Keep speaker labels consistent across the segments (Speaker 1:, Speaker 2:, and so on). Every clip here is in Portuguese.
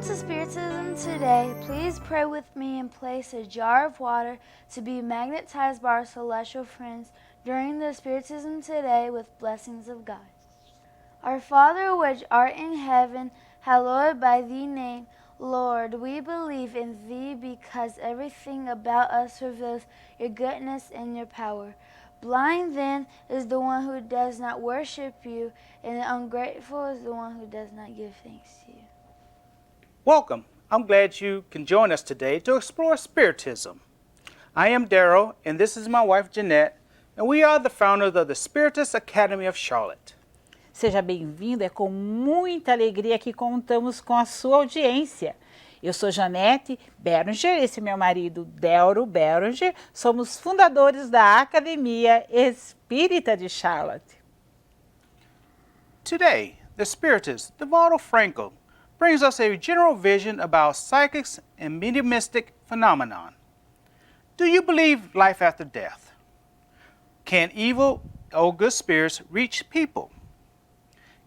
Speaker 1: to Spiritism Today. Please pray with me and place a jar of water to be magnetized by our celestial friends during the Spiritism Today with blessings of God. Our Father which art in heaven, hallowed by thee name. Lord, we believe in thee because everything about us reveals your goodness and your power. Blind then is the one who does not worship you, and ungrateful is the one who does not give thanks to you.
Speaker 2: Welcome. I'm glad you can join us today to explore Spiritism. I am Daryl, and this is my wife Jeanette, and we are the founders of the Spiritist Academy of Charlotte.
Speaker 3: Seja bem-vindo, é com muita alegria que contamos com a sua audiência. Eu sou Janete Berenger, esse é meu marido Delro Berenger, somos fundadores da Academia Espírita de Charlotte.
Speaker 2: Today, the Spiritist, Divaldo Franco, brings us a general vision about psychics and mediumistic phenomenon. Do you believe life after death? Can evil or good spirits reach people?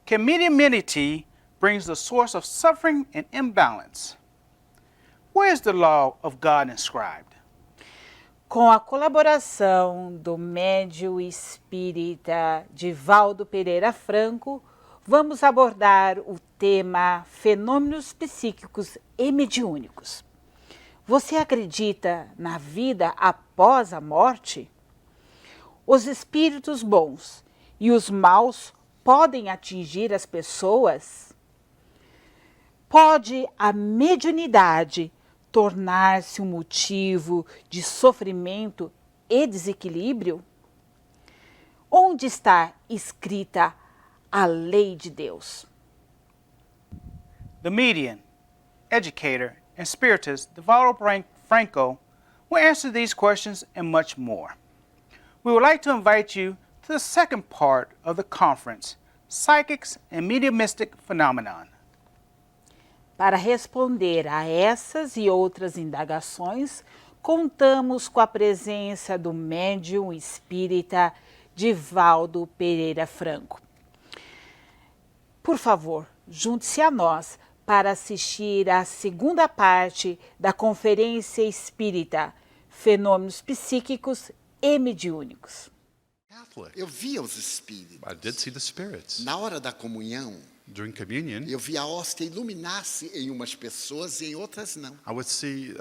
Speaker 2: Can mediumnity bring the source of suffering and imbalance? Where is the law of God inscribed?
Speaker 3: Com a colaboração do médium espírita Divaldo Pereira Franco, vamos abordar o tema fenômenos psíquicos e mediúnicos. Você acredita na vida após a morte? Os espíritos bons e os maus podem atingir as pessoas? Pode a mediunidade tornar-se um motivo de sofrimento e desequilíbrio? Onde está escrita a lei de Deus?
Speaker 2: The medium, educator, and spiritist Divaldo Franco will answer these questions and much more. We would like to invite you to the second part of the conference, Psychics and Mediumistic Phenomenon.
Speaker 3: Para responder a essas e outras indagações, contamos com a presença do médium espírita Divaldo Pereira Franco. Por favor, junte-se a nós para assistir à segunda parte da Conferência Espírita Fenômenos Psíquicos e Mediúnicos.
Speaker 4: Eu via os espíritos.
Speaker 5: I did see the spirits.
Speaker 4: Na hora da comunhão,
Speaker 5: During communion,
Speaker 4: eu via a hóstia iluminar-se em umas pessoas e em outras não.
Speaker 5: I would see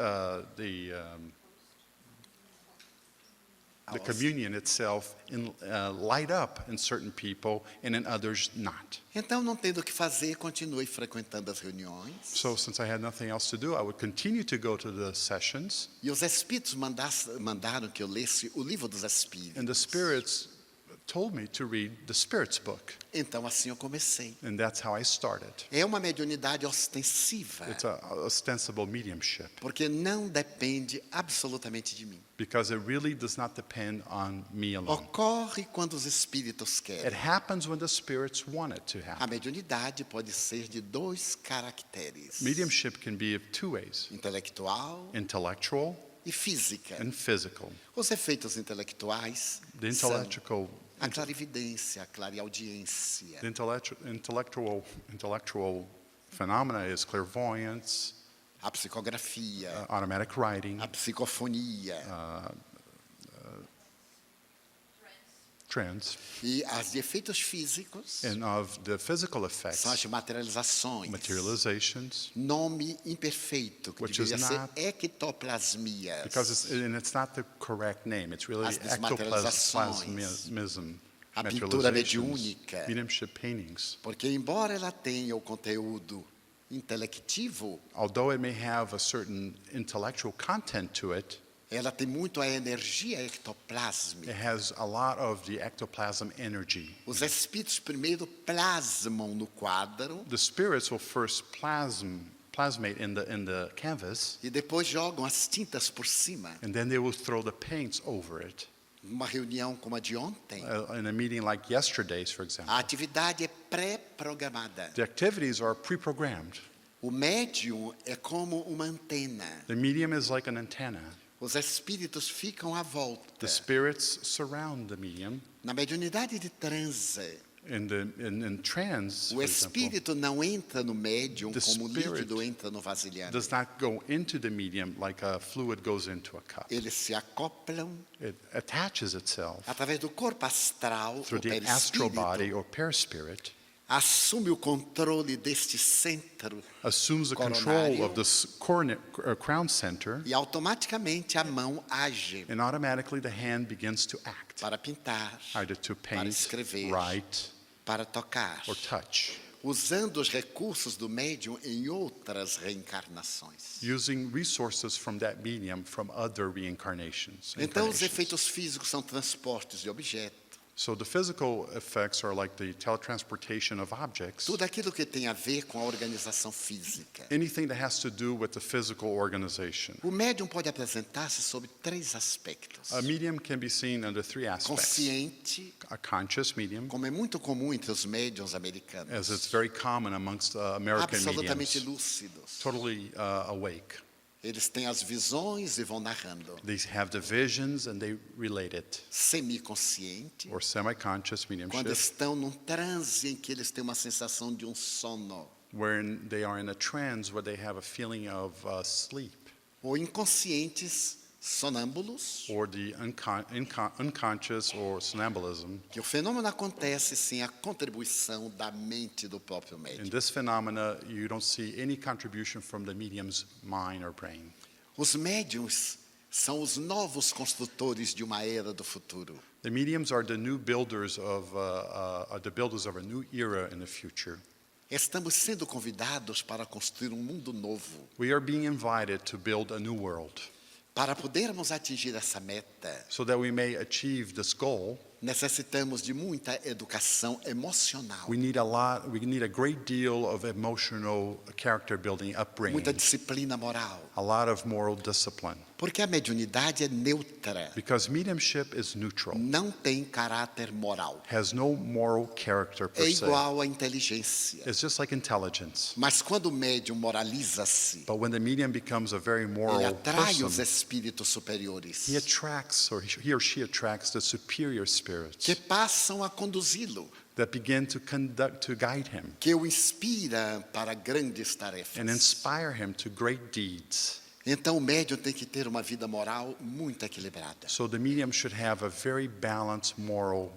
Speaker 5: the communion itself light up in certain people and in others not.
Speaker 4: Então, não tendo o que fazer, continuei frequentando as reuniões.
Speaker 5: So since I had nothing else to do, I would continue to go to the sessions.
Speaker 4: E os espíritos mandaram que eu lesse o livro dos espíritos.
Speaker 5: And the spirits told me to read the Spirit's book.
Speaker 4: Então, assim eu comecei.
Speaker 5: And that's how I started.
Speaker 4: É uma mediunidade ostensiva,
Speaker 5: It's a ostensible mediumship
Speaker 4: porque não depende absolutamente de mim.
Speaker 5: because it really does not depend on me alone.
Speaker 4: Ocorre quando os espíritos
Speaker 5: It
Speaker 4: querem.
Speaker 5: happens when the spirits want it to
Speaker 4: A
Speaker 5: happen.
Speaker 4: mediunidade pode ser de dois caracteres:
Speaker 5: Mediumship can be of two ways,
Speaker 4: intelectual
Speaker 5: intellectual
Speaker 4: e física.
Speaker 5: and physical.
Speaker 4: Os efeitos intelectuais
Speaker 5: The
Speaker 4: são
Speaker 5: intellectual
Speaker 4: a clarividência, a clareaudiência,
Speaker 5: The intellectual phenomena is clairvoyance,
Speaker 4: a psicografia,
Speaker 5: automatic writing,
Speaker 4: a psicofonia
Speaker 5: trance,
Speaker 4: e as de efeitos físicos
Speaker 5: and of the physical effects,
Speaker 4: são as de materializações.
Speaker 5: materializations,
Speaker 4: Nome imperfeito, que
Speaker 5: Which
Speaker 4: deveria
Speaker 5: is
Speaker 4: ser
Speaker 5: not-
Speaker 4: ectoplasmias.
Speaker 5: because it's not the correct name. It's really
Speaker 4: As desmaterializações.
Speaker 5: ectoplasmism,
Speaker 4: A pintura
Speaker 5: materializations,
Speaker 4: mediúnica.
Speaker 5: mediumship paintings.
Speaker 4: Porque embora ela tenha o conteúdo intelectivo,
Speaker 5: Although it may have a certain intellectual content to it,
Speaker 4: ela tem muito a energia
Speaker 5: it
Speaker 4: ectoplásmica.
Speaker 5: has a lot of the ectoplasm energy.
Speaker 4: Os espíritos primeiro plasmam no quadro
Speaker 5: The spirits will first plasmate in the canvas,
Speaker 4: e depois jogam as tintas por cima.
Speaker 5: and then they will throw the paints over it.
Speaker 4: Uma reunião como a de ontem,
Speaker 5: In a meeting like yesterday's, for example,
Speaker 4: a atividade é pré-programada.
Speaker 5: the activities are pre-programmed.
Speaker 4: O médium é como uma antena.
Speaker 5: The medium is like an antenna.
Speaker 4: Os espíritos ficam à volta.
Speaker 5: The spirits surround the medium.
Speaker 4: Na mediunidade de transe,
Speaker 5: In trance,
Speaker 4: O
Speaker 5: for example,
Speaker 4: espírito não entra no médium
Speaker 5: The
Speaker 4: como o
Speaker 5: spirit
Speaker 4: líquido entra no vasilhame.
Speaker 5: does not go into the medium like a fluid goes into a cup.
Speaker 4: Eles se acoplam
Speaker 5: It attaches itself
Speaker 4: através do corpo astral,
Speaker 5: through
Speaker 4: o
Speaker 5: the astral body
Speaker 4: perispírito,
Speaker 5: or perispirit,
Speaker 4: assume o controle deste centro
Speaker 5: assumes the
Speaker 4: coronário
Speaker 5: control of this crown center,
Speaker 4: e automaticamente a mão age
Speaker 5: and automatically the hand begins to act,
Speaker 4: para pintar,
Speaker 5: either to
Speaker 4: para
Speaker 5: paint,
Speaker 4: escrever,
Speaker 5: write,
Speaker 4: para tocar,
Speaker 5: or touch,
Speaker 4: usando os recursos do médium em outras reencarnações.
Speaker 5: using resources from that medium from other reincarnations.
Speaker 4: Então, os
Speaker 5: incarnations.
Speaker 4: efeitos físicos são transportes de objetos.
Speaker 5: So the physical effects are like the teletransportation of objects.
Speaker 4: Tudo aquilo que tem a ver com a organização física.
Speaker 5: Anything that has to do with the physical organization.
Speaker 4: O médium pode apresentar-se sob 3 aspectos.
Speaker 5: A medium can be seen under 3 aspects.
Speaker 4: Consciente,
Speaker 5: A conscious medium,
Speaker 4: como é muito comum entre os médiums americanos.
Speaker 5: as it's very common amongst American
Speaker 4: Absolutamente
Speaker 5: mediums,
Speaker 4: lúcidos.
Speaker 5: totally awake.
Speaker 4: Eles têm as visões e vão narrando.
Speaker 5: They have the visions and they relate it.
Speaker 4: Semiconsciente,
Speaker 5: Or semi-conscious
Speaker 4: quando
Speaker 5: mediumship,
Speaker 4: estão num transe em que eles têm uma sensação de um sono.
Speaker 5: wherein they are in a trance where they have a feeling of sleep.
Speaker 4: Ou inconscientes, sonâmbulos,
Speaker 5: Or the unconscious or somnambulism.
Speaker 4: que o fenômeno acontece sem a contribuição da mente do próprio
Speaker 5: In
Speaker 4: médium.
Speaker 5: this phenomena, you don't see any contribution from the medium's mind or brain.
Speaker 4: Os médiums são os novos construtores de uma era do futuro.
Speaker 5: The mediums are the new builders of a new era in the future.
Speaker 4: Estamos sendo convidados para construir um mundo novo.
Speaker 5: We are being invited to build a new world.
Speaker 4: Para podermos atingir essa meta,
Speaker 5: So that we may achieve this goal,
Speaker 4: necessitamos de muita educação emocional,
Speaker 5: we need a great deal of emotional character building, upbringing,
Speaker 4: muita disciplina moral,
Speaker 5: a lot of moral discipline.
Speaker 4: porque a mediunidade é neutra,
Speaker 5: Because mediumship is neutral,
Speaker 4: não tem caráter moral.
Speaker 5: has no moral character per
Speaker 4: É
Speaker 5: se.
Speaker 4: igual à inteligência.
Speaker 5: It's just like intelligence.
Speaker 4: Mas quando o médium moraliza-se,
Speaker 5: But when the medium becomes a very moral
Speaker 4: ele atrai os
Speaker 5: person,
Speaker 4: espíritos superiores,
Speaker 5: he attracts, or he or she attracts the superior spirits
Speaker 4: que passam a conduzi-lo,
Speaker 5: that begin to guide him
Speaker 4: que o inspira para grandes
Speaker 5: and
Speaker 4: tarefas.
Speaker 5: inspire him to great deeds.
Speaker 4: Então o médium tem que ter uma vida moral muito equilibrada.
Speaker 5: So the medium should have a very balanced moral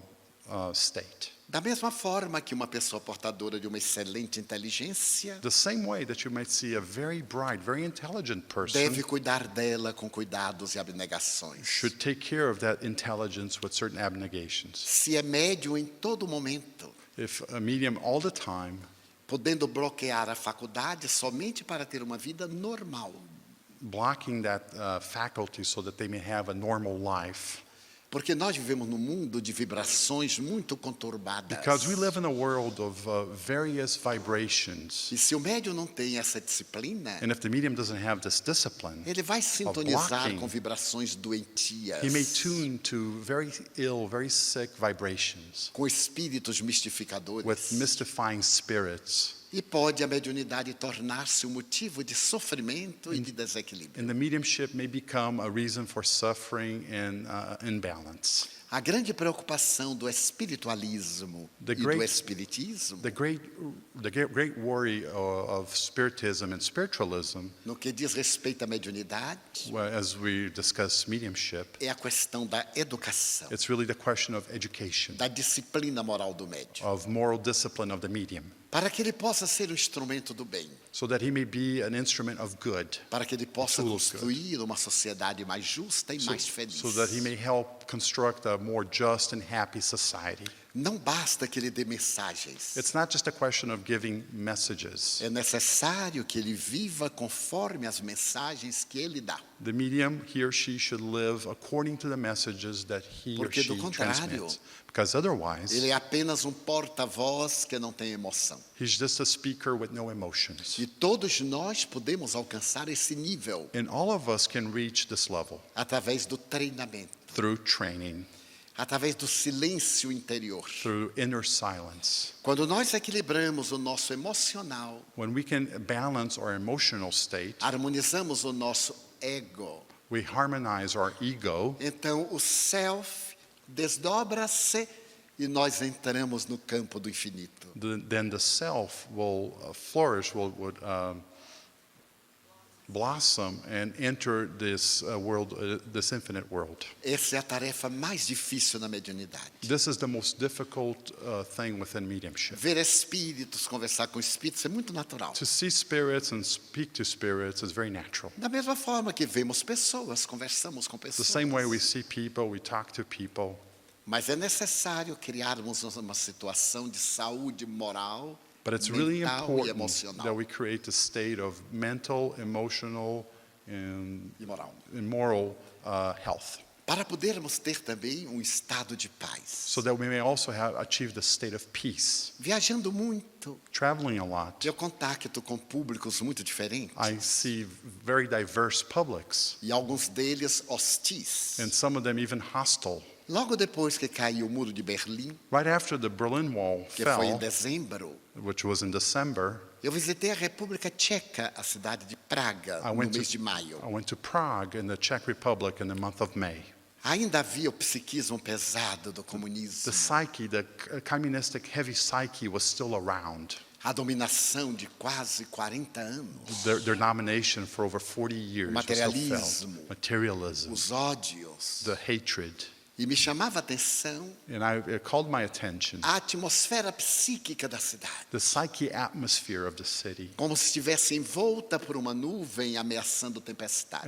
Speaker 5: state.
Speaker 4: Da mesma forma que uma pessoa portadora de uma excelente inteligência
Speaker 5: The same way that you might see a very bright, very intelligent person
Speaker 4: deve cuidar dela com cuidados e abnegações.
Speaker 5: should take care of that intelligence with certain abnegations.
Speaker 4: Se é médium em todo momento,
Speaker 5: If a medium all the time,
Speaker 4: podendo bloquear a faculdade somente para ter uma vida normal,
Speaker 5: blocking that faculty so that they may have a normal life,
Speaker 4: porque nós vivemos num mundo de vibrações muito conturbadas.
Speaker 5: because we live in a world of various vibrations.
Speaker 4: E se o médium não tem essa disciplina,
Speaker 5: And if the medium doesn't have this discipline,
Speaker 4: ele vai sintonizar
Speaker 5: blocking,
Speaker 4: com vibrações doentias,
Speaker 5: he may tune to very ill, very sick vibrations
Speaker 4: com espíritos mistificadores.
Speaker 5: with mystifying spirits.
Speaker 4: E pode a mediunidade tornar-se um motivo de sofrimento e de desequilíbrio.
Speaker 5: And the mediumship may become a reason for suffering and imbalance.
Speaker 4: A grande preocupação do espiritualismo
Speaker 5: The
Speaker 4: e do
Speaker 5: great-
Speaker 4: espiritismo,
Speaker 5: The great worry of spiritism and spiritualism,
Speaker 4: no que diz respeito à mediunidade,
Speaker 5: as we discuss mediumship,
Speaker 4: é a questão da educação,
Speaker 5: it's really the question of education,
Speaker 4: da disciplina moral do médium,
Speaker 5: of moral discipline of the medium,
Speaker 4: para que ele possa ser um instrumento do bem,
Speaker 5: so that he may be an instrument of good,
Speaker 4: para que ele possa
Speaker 5: tool of good.
Speaker 4: construir uma sociedade mais justa e mais feliz.
Speaker 5: so that he may help construct a more just and happy society.
Speaker 4: Não basta que ele dê mensagens.
Speaker 5: It's not just a question of giving messages.
Speaker 4: É necessário que ele viva conforme as mensagens que ele dá.
Speaker 5: The medium, he or she, should live according to the messages that he or
Speaker 4: Porque,
Speaker 5: she
Speaker 4: do contrário,
Speaker 5: transmits. Because otherwise,
Speaker 4: Ele é apenas um porta-voz que não tem emoção.
Speaker 5: he's just a speaker with no emotions.
Speaker 4: E todos nós podemos alcançar esse nível
Speaker 5: And all of us can reach this level
Speaker 4: através do treinamento,
Speaker 5: through training,
Speaker 4: através do silêncio interior.
Speaker 5: through inner silence.
Speaker 4: Quando nós equilibramos o nosso emocional,
Speaker 5: When we can balance our emotional state,
Speaker 4: harmonizamos o nosso ego,
Speaker 5: we harmonize our ego,
Speaker 4: então o self desdobra-se e nós entramos no campo do infinito.
Speaker 5: then the self will flourish, would blossom and enter this world, this infinite world.
Speaker 4: Essa é a tarefa mais difícil na mediunidade.
Speaker 5: This is the most difficult thing within mediumship.
Speaker 4: Ver espíritos, conversar com espíritos é muito natural.
Speaker 5: To see spirits and speak to spirits is very natural.
Speaker 4: Da mesma forma que vemos pessoas, conversamos com
Speaker 5: The
Speaker 4: pessoas.
Speaker 5: same way we see people, we talk to people.
Speaker 4: Mas é necessário criarmos uma situação de saúde moral,
Speaker 5: But it's really
Speaker 4: mental e
Speaker 5: important
Speaker 4: emocional.
Speaker 5: that we create a state of mental, emotional, and
Speaker 4: E moral.
Speaker 5: moral health,
Speaker 4: Para podermos ter também um estado de paz.
Speaker 5: so that we may also achieve the state of peace.
Speaker 4: Viajando muito,
Speaker 5: Traveling a lot,
Speaker 4: eu contacto com públicos muito diferentes.
Speaker 5: I see very diverse publics,
Speaker 4: E alguns deles hostis.
Speaker 5: and some of them even hostile.
Speaker 4: Logo depois que caiu o muro de Berlim,
Speaker 5: Right after the Berlin Wall
Speaker 4: que foi em
Speaker 5: fell,
Speaker 4: dezembro,
Speaker 5: which was in December,
Speaker 4: eu visitei a República Tcheca, a cidade de Praga,
Speaker 5: I
Speaker 4: no
Speaker 5: went
Speaker 4: mês de maio.
Speaker 5: to Prague in the Czech Republic in the month of May.
Speaker 4: Ainda havia o psiquismo pesado do comunismo,
Speaker 5: The psyche, the communistic heavy psyche was still around.
Speaker 4: a dominação de quase 40 anos,
Speaker 5: Their domination for over 40 years was still
Speaker 4: materialismo,
Speaker 5: felt. Materialism,
Speaker 4: os ódios.
Speaker 5: the hatred.
Speaker 4: E me chamava a atenção
Speaker 5: And it called my attention,
Speaker 4: a atmosfera psíquica da cidade,
Speaker 5: the psyche atmosphere of the city,
Speaker 4: como se estivesse envolta por uma nuvem ameaçando tempestade.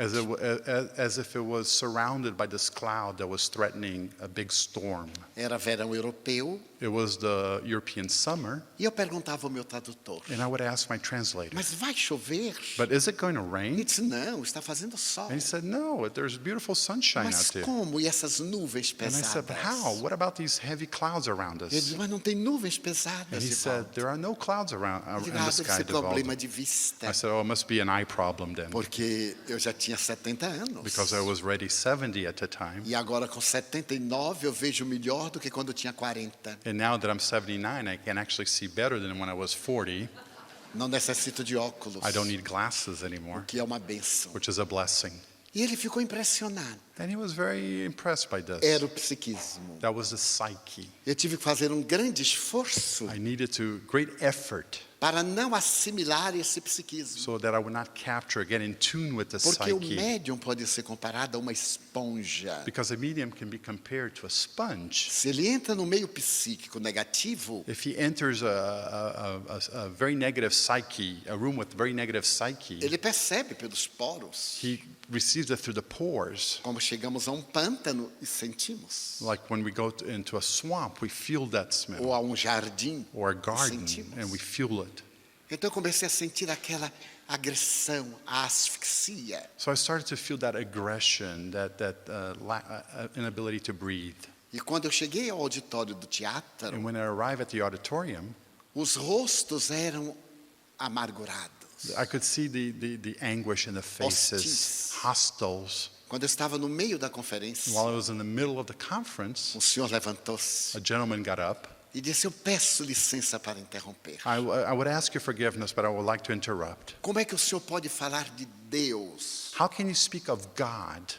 Speaker 5: as if it was surrounded by this cloud that was threatening a big storm.
Speaker 4: Era verão europeu,
Speaker 5: It was the European summer,
Speaker 4: e eu perguntava ao meu tradutor,
Speaker 5: and I would ask my translator,
Speaker 4: mas vai chover?
Speaker 5: but is it going to
Speaker 4: Ele
Speaker 5: rain?
Speaker 4: disse, não, está fazendo sol.
Speaker 5: And he said, no, there's beautiful sunshine
Speaker 4: Mas
Speaker 5: out there.
Speaker 4: como? E essas nuvens
Speaker 5: And I said, but how?
Speaker 4: pesadas?
Speaker 5: What about these heavy clouds around
Speaker 4: Ele
Speaker 5: us?
Speaker 4: disse, mas não tem nuvens
Speaker 5: And
Speaker 4: pesadas
Speaker 5: he
Speaker 4: de
Speaker 5: said,
Speaker 4: volta.
Speaker 5: there are no clouds around
Speaker 4: Eu
Speaker 5: in
Speaker 4: digo,
Speaker 5: the
Speaker 4: deve
Speaker 5: sky,
Speaker 4: ser problema
Speaker 5: Devaldo.
Speaker 4: de vista,
Speaker 5: I said, oh, it must be an eye problem then,
Speaker 4: porque eu já tinha 70 anos.
Speaker 5: because I was already 70 at the time.
Speaker 4: E agora com 79 eu vejo melhor do que quando eu tinha 40.
Speaker 5: And now that I'm 79, I can actually see better than when I was 40.
Speaker 4: Não necessito de óculos,
Speaker 5: I don't need glasses anymore,
Speaker 4: que é uma bênção.
Speaker 5: which is a blessing.
Speaker 4: E ele ficou impressionado.
Speaker 5: And he was very impressed by this.
Speaker 4: Era o psiquismo.
Speaker 5: That was the psyche.
Speaker 4: Eu tive que fazer um grande esforço
Speaker 5: I needed great effort
Speaker 4: para não assimilar esse psiquismo.
Speaker 5: so that I would not capture, get in tune with the
Speaker 4: Porque o
Speaker 5: psyche.
Speaker 4: médium pode ser comparado a uma esponja.
Speaker 5: Because a medium can be compared to a sponge.
Speaker 4: Se ele entra no meio psíquico negativo,
Speaker 5: If he enters a very negative psyche, a room with very negative psyche,
Speaker 4: ele percebe pelos poros.
Speaker 5: he receives it through the pores.
Speaker 4: Como chegamos a um pântano e sentimos.
Speaker 5: Like when we go into a swamp, we feel that smell.
Speaker 4: Ou a um jardim
Speaker 5: Or a
Speaker 4: e
Speaker 5: garden,
Speaker 4: sentimos.
Speaker 5: and we feel it.
Speaker 4: Então eu comecei a sentir aquela agressão, a asfixia.
Speaker 5: So I started to feel that aggression, that inability to breathe.
Speaker 4: E quando eu cheguei ao auditório do teatro,
Speaker 5: And when I arrived at the auditorium,
Speaker 4: os rostos eram amargurados.
Speaker 5: I could see the anguish in the faces, hostiles.
Speaker 4: Quando eu estava no meio da conferência,
Speaker 5: While I was in the middle of the conference,
Speaker 4: um senhor levantou-se
Speaker 5: a gentleman got up.
Speaker 4: e disse, eu peço licença para interromper.
Speaker 5: I would ask your forgiveness, but I would like to interrupt.
Speaker 4: Como é que o senhor pode falar de Deus,
Speaker 5: How can you speak of God?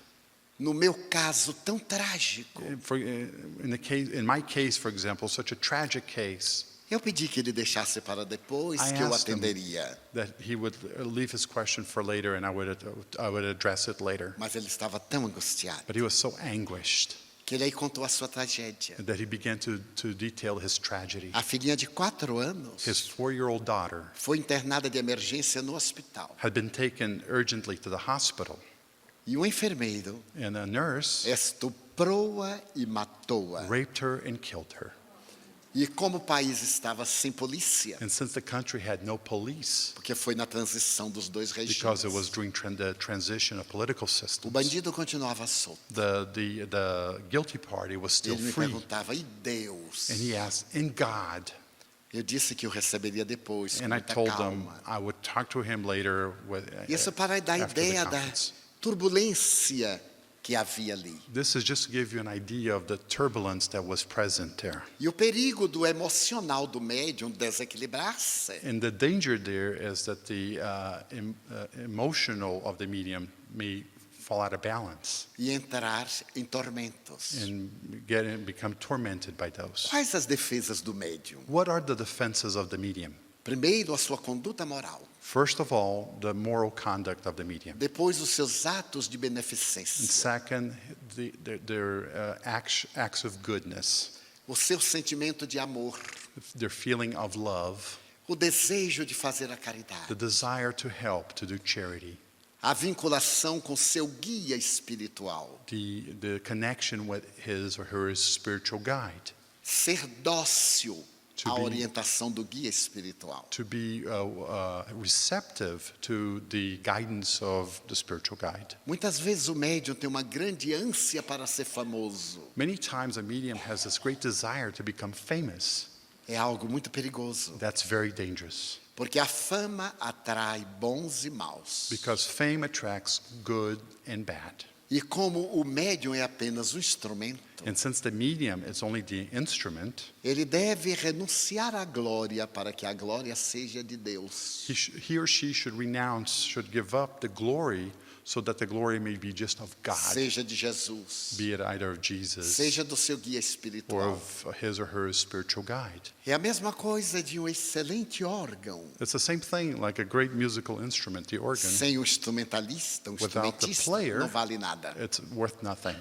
Speaker 4: no meu caso tão trágico?
Speaker 5: In my case, for example, such a tragic case,
Speaker 4: Eu pedi que ele deixasse para depois,
Speaker 5: I
Speaker 4: que eu
Speaker 5: asked him
Speaker 4: atenderia.
Speaker 5: that he would leave his question for later, and I would address it later.
Speaker 4: Mas ele estava tão angustiado
Speaker 5: But he was so anguished
Speaker 4: que ele aí contou a sua tragédia.
Speaker 5: that he began to detail his tragedy.
Speaker 4: A filhinha de 4 anos
Speaker 5: His 4-year-old daughter
Speaker 4: foi internada de emergência no hospital.
Speaker 5: had been taken urgently to the hospital,
Speaker 4: E um enfermeiro
Speaker 5: and a nurse
Speaker 4: estuprou-a e matou-a.
Speaker 5: raped her and killed her.
Speaker 4: E como o país estava sem polícia,
Speaker 5: And since the country had no police,
Speaker 4: porque foi na transição dos dois
Speaker 5: because it was
Speaker 4: regimes,
Speaker 5: during the transition of political
Speaker 4: o
Speaker 5: systems,
Speaker 4: bandido continuava solto.
Speaker 5: the guilty party was still
Speaker 4: Ele me
Speaker 5: free.
Speaker 4: perguntava, e Deus?
Speaker 5: And he asked, in God.
Speaker 4: Eu disse que o receberia depois, com
Speaker 5: And I
Speaker 4: muita
Speaker 5: told him
Speaker 4: calma.
Speaker 5: I would talk to him later
Speaker 4: Isso para dar
Speaker 5: after the
Speaker 4: ideia da
Speaker 5: conference.
Speaker 4: turbulência que havia ali.
Speaker 5: This is just to give you an idea of the turbulence that was present there.
Speaker 4: E o perigo do emocional do médium desequilibrar-se.
Speaker 5: And the danger there is that the emotional of the medium may fall out of balance
Speaker 4: e entrar em tormentos.
Speaker 5: and become tormented by those.
Speaker 4: Quais as defesas do médium?
Speaker 5: What are the defenses of the medium?
Speaker 4: Primeiro, a sua conduta moral.
Speaker 5: First of all, the moral conduct of the medium.
Speaker 4: Depois, os seus atos de
Speaker 5: And
Speaker 4: beneficência.
Speaker 5: second, their acts of goodness,
Speaker 4: O seu sentimento de amor.
Speaker 5: their feeling of love,
Speaker 4: O desejo de fazer a caridade.
Speaker 5: the desire to help, to do charity,
Speaker 4: A vinculação com seu guia espiritual.
Speaker 5: the connection with his or her spiritual guide,
Speaker 4: Ser dócil
Speaker 5: To
Speaker 4: à
Speaker 5: be-
Speaker 4: orientação do guia espiritual.
Speaker 5: to be receptive to the guidance of the spiritual guide.
Speaker 4: Muitas vezes o médium tem uma grande ânsia para ser famoso.
Speaker 5: Many times a medium has this great desire to become famous.
Speaker 4: É algo muito perigoso,
Speaker 5: That's very dangerous
Speaker 4: porque a fama atrai bons e maus.
Speaker 5: because fame attracts good and bad.
Speaker 4: E como o médium é apenas um instrumento,
Speaker 5: And since the medium is only the instrument,
Speaker 4: ele deve renunciar à glória para que a glória seja de Deus.
Speaker 5: he or she should renounce, should give up the glory so that the glory may be just of God,
Speaker 4: Seja de Jesus,
Speaker 5: be it either of Jesus
Speaker 4: seja do seu guia
Speaker 5: or
Speaker 4: espiritual.
Speaker 5: of his or her spiritual guide.
Speaker 4: É a mesma coisa de um excelente órgão.
Speaker 5: It's the same thing like a great musical instrument, the organ.
Speaker 4: Sem o instrumentalista,
Speaker 5: Without the
Speaker 4: instrumentista,
Speaker 5: player,
Speaker 4: não vale nada.
Speaker 5: It's worth nothing.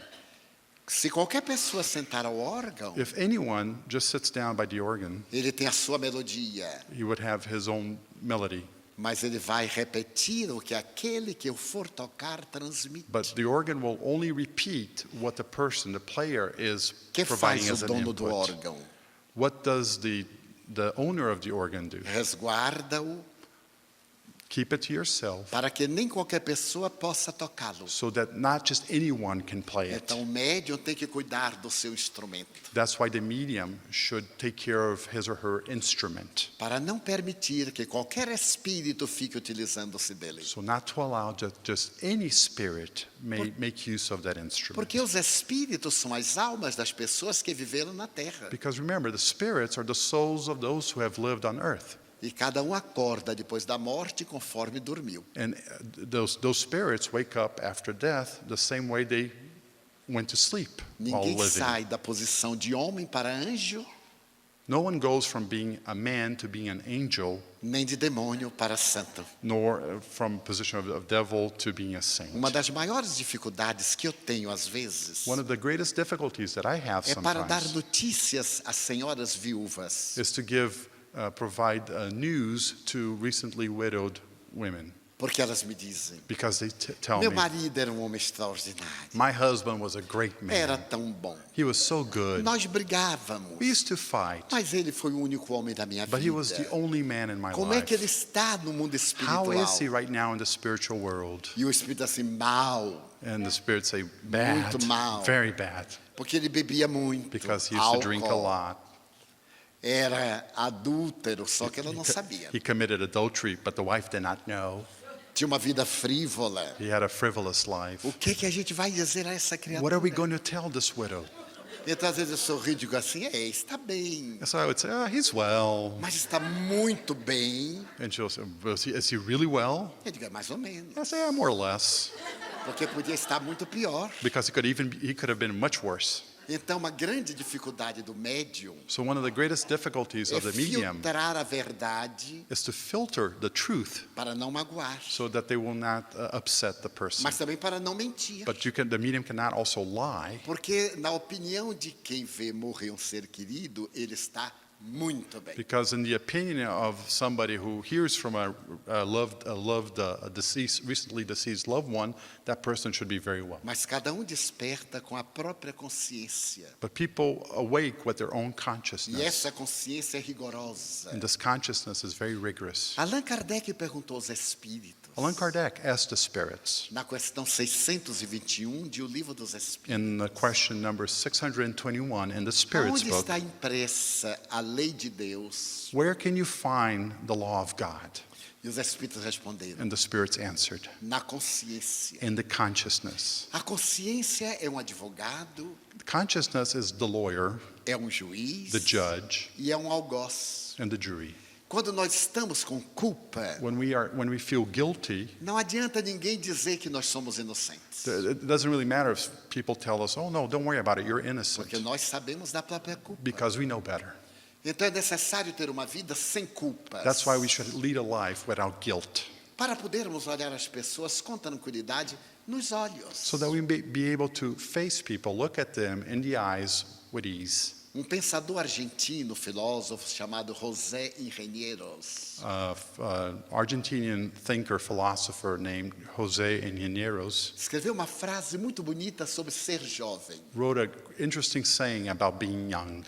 Speaker 4: Se qualquer pessoa sentar ao órgão,
Speaker 5: If anyone just sits down by the organ,
Speaker 4: ele tem a sua melodia,
Speaker 5: he would have his own melody.
Speaker 4: mas ele vai repetir o que aquele que o for tocar transmite.
Speaker 5: But the organ will only repeat what the person, the player, is
Speaker 4: O que
Speaker 5: providing
Speaker 4: faz
Speaker 5: as
Speaker 4: o
Speaker 5: an
Speaker 4: dono do
Speaker 5: input.
Speaker 4: órgão?
Speaker 5: What does the owner of the organ do?
Speaker 4: Resguarda-o
Speaker 5: Keep it to yourself
Speaker 4: para que nem qualquer pessoa possa tocá-lo.
Speaker 5: so that not just anyone can play it.
Speaker 4: Então o médium tem que cuidar do seu instrumento,
Speaker 5: That's why the medium should take care of his or her instrument.
Speaker 4: para não permitir que qualquer espírito fique utilizando-se dele.
Speaker 5: So not to allow just any spirit may make use of that instrument.
Speaker 4: Porque os espíritos são as almas das pessoas que viveram na terra.
Speaker 5: Because remember, the spirits are the souls of those who have lived on earth.
Speaker 4: E cada um acorda depois da morte conforme dormiu.
Speaker 5: And those spirits wake up after death the same way they went to sleep while
Speaker 4: Ninguém
Speaker 5: living.
Speaker 4: sai da posição de homem para anjo,
Speaker 5: No one goes from being a man to being an angel,
Speaker 4: nem de demônio para santo.
Speaker 5: nor from position of devil to being a saint.
Speaker 4: Uma das maiores dificuldades que eu tenho às vezes
Speaker 5: One of the greatest difficulties that I have
Speaker 4: é para dar
Speaker 5: sometimes
Speaker 4: notícias às senhoras viúvas,
Speaker 5: is to provide news to recently widowed women,
Speaker 4: porque elas me dizem:
Speaker 5: because they tell
Speaker 4: meu
Speaker 5: me,
Speaker 4: marido era um homem extraordinário,
Speaker 5: my husband was a great
Speaker 4: era
Speaker 5: man.
Speaker 4: tão bom.
Speaker 5: He was so good.
Speaker 4: Nós brigávamos,
Speaker 5: We used to fight,
Speaker 4: mas ele foi o único homem da minha
Speaker 5: but he was the
Speaker 4: vida.
Speaker 5: only man in my
Speaker 4: Como é que ele
Speaker 5: life.
Speaker 4: está no mundo
Speaker 5: How is he
Speaker 4: espiritual?
Speaker 5: right now in the spiritual world?
Speaker 4: E o espírito assim, mal,
Speaker 5: And the spirits say, bad,
Speaker 4: Muito mal.
Speaker 5: very bad,
Speaker 4: porque ele bebia muito,
Speaker 5: because he used to drink a
Speaker 4: álcool,
Speaker 5: lot.
Speaker 4: era adúltero, só que ela não sabia.
Speaker 5: He committed adultery, but the wife did not know.
Speaker 4: Tinha uma vida frívola.
Speaker 5: He had a frivolous life.
Speaker 4: O que a gente vai dizer a essa criatura?
Speaker 5: What are we going to tell this widow?
Speaker 4: Então, às vezes eu sorrio e digo assim, está bem,
Speaker 5: And so I would say, oh, he's well.
Speaker 4: mas está muito bem.
Speaker 5: And she'll say, is he really well?
Speaker 4: Eu digo, mais ou menos,
Speaker 5: I say, yeah, more or less.
Speaker 4: porque podia estar muito pior.
Speaker 5: Because he could have been much worse.
Speaker 4: Então, uma grande dificuldade do médium
Speaker 5: So one of the greatest difficulties
Speaker 4: é
Speaker 5: of the medium
Speaker 4: filtrar a verdade
Speaker 5: is to filter the truth
Speaker 4: para não magoar,
Speaker 5: so that they will not upset the person.
Speaker 4: mas também para não mentir.
Speaker 5: But the medium cannot also lie,
Speaker 4: Porque, na opinião de quem vê morrer um ser querido, ele está muito bem.
Speaker 5: because in the opinion of somebody who hears from a recently deceased loved one, that person should be very well.
Speaker 4: Mas cada um desperta com a própria consciência.
Speaker 5: But people awake with their own
Speaker 4: E
Speaker 5: consciousness,
Speaker 4: essa consciência é rigorosa.
Speaker 5: and this consciousness is very rigorous.
Speaker 4: Allan Kardec perguntou aos espíritos,
Speaker 5: Allan Kardec asked the spirits
Speaker 4: na questão 621 de O Livro dos Espíritos,
Speaker 5: in the question number 621 in the Spirits
Speaker 4: onde
Speaker 5: book,
Speaker 4: está impressa a lei de Deus?
Speaker 5: where can you find the law of God?
Speaker 4: E os espíritos responderam,
Speaker 5: And the spirits answered,
Speaker 4: na consciência.
Speaker 5: in the consciousness.
Speaker 4: A consciência é um advogado,
Speaker 5: Consciousness is the lawyer,
Speaker 4: é um juiz
Speaker 5: the judge,
Speaker 4: e é um algoz.
Speaker 5: and the jury.
Speaker 4: Quando nós estamos com culpa,
Speaker 5: when we feel guilty,
Speaker 4: não adianta ninguém dizer que nós somos inocentes.
Speaker 5: it doesn't really matter if people tell us, oh no, don't worry about it, you're innocent,
Speaker 4: Porque nós sabemos da própria culpa.
Speaker 5: because we know better.
Speaker 4: Então é necessário ter uma vida sem culpas.
Speaker 5: That's why we should lead a life without guilt,
Speaker 4: Para podermos olhar as pessoas com tranquilidade nos olhos.
Speaker 5: so that we may be able to face people, look at them in the eyes with ease.
Speaker 4: Pensador argentino, filósofo chamado José Ingenieros,
Speaker 5: Argentinian thinker, philosopher named Jose Ingenieros
Speaker 4: escreveu uma frase muito bonita sobre ser jovem.
Speaker 5: wrote an interesting saying about being young.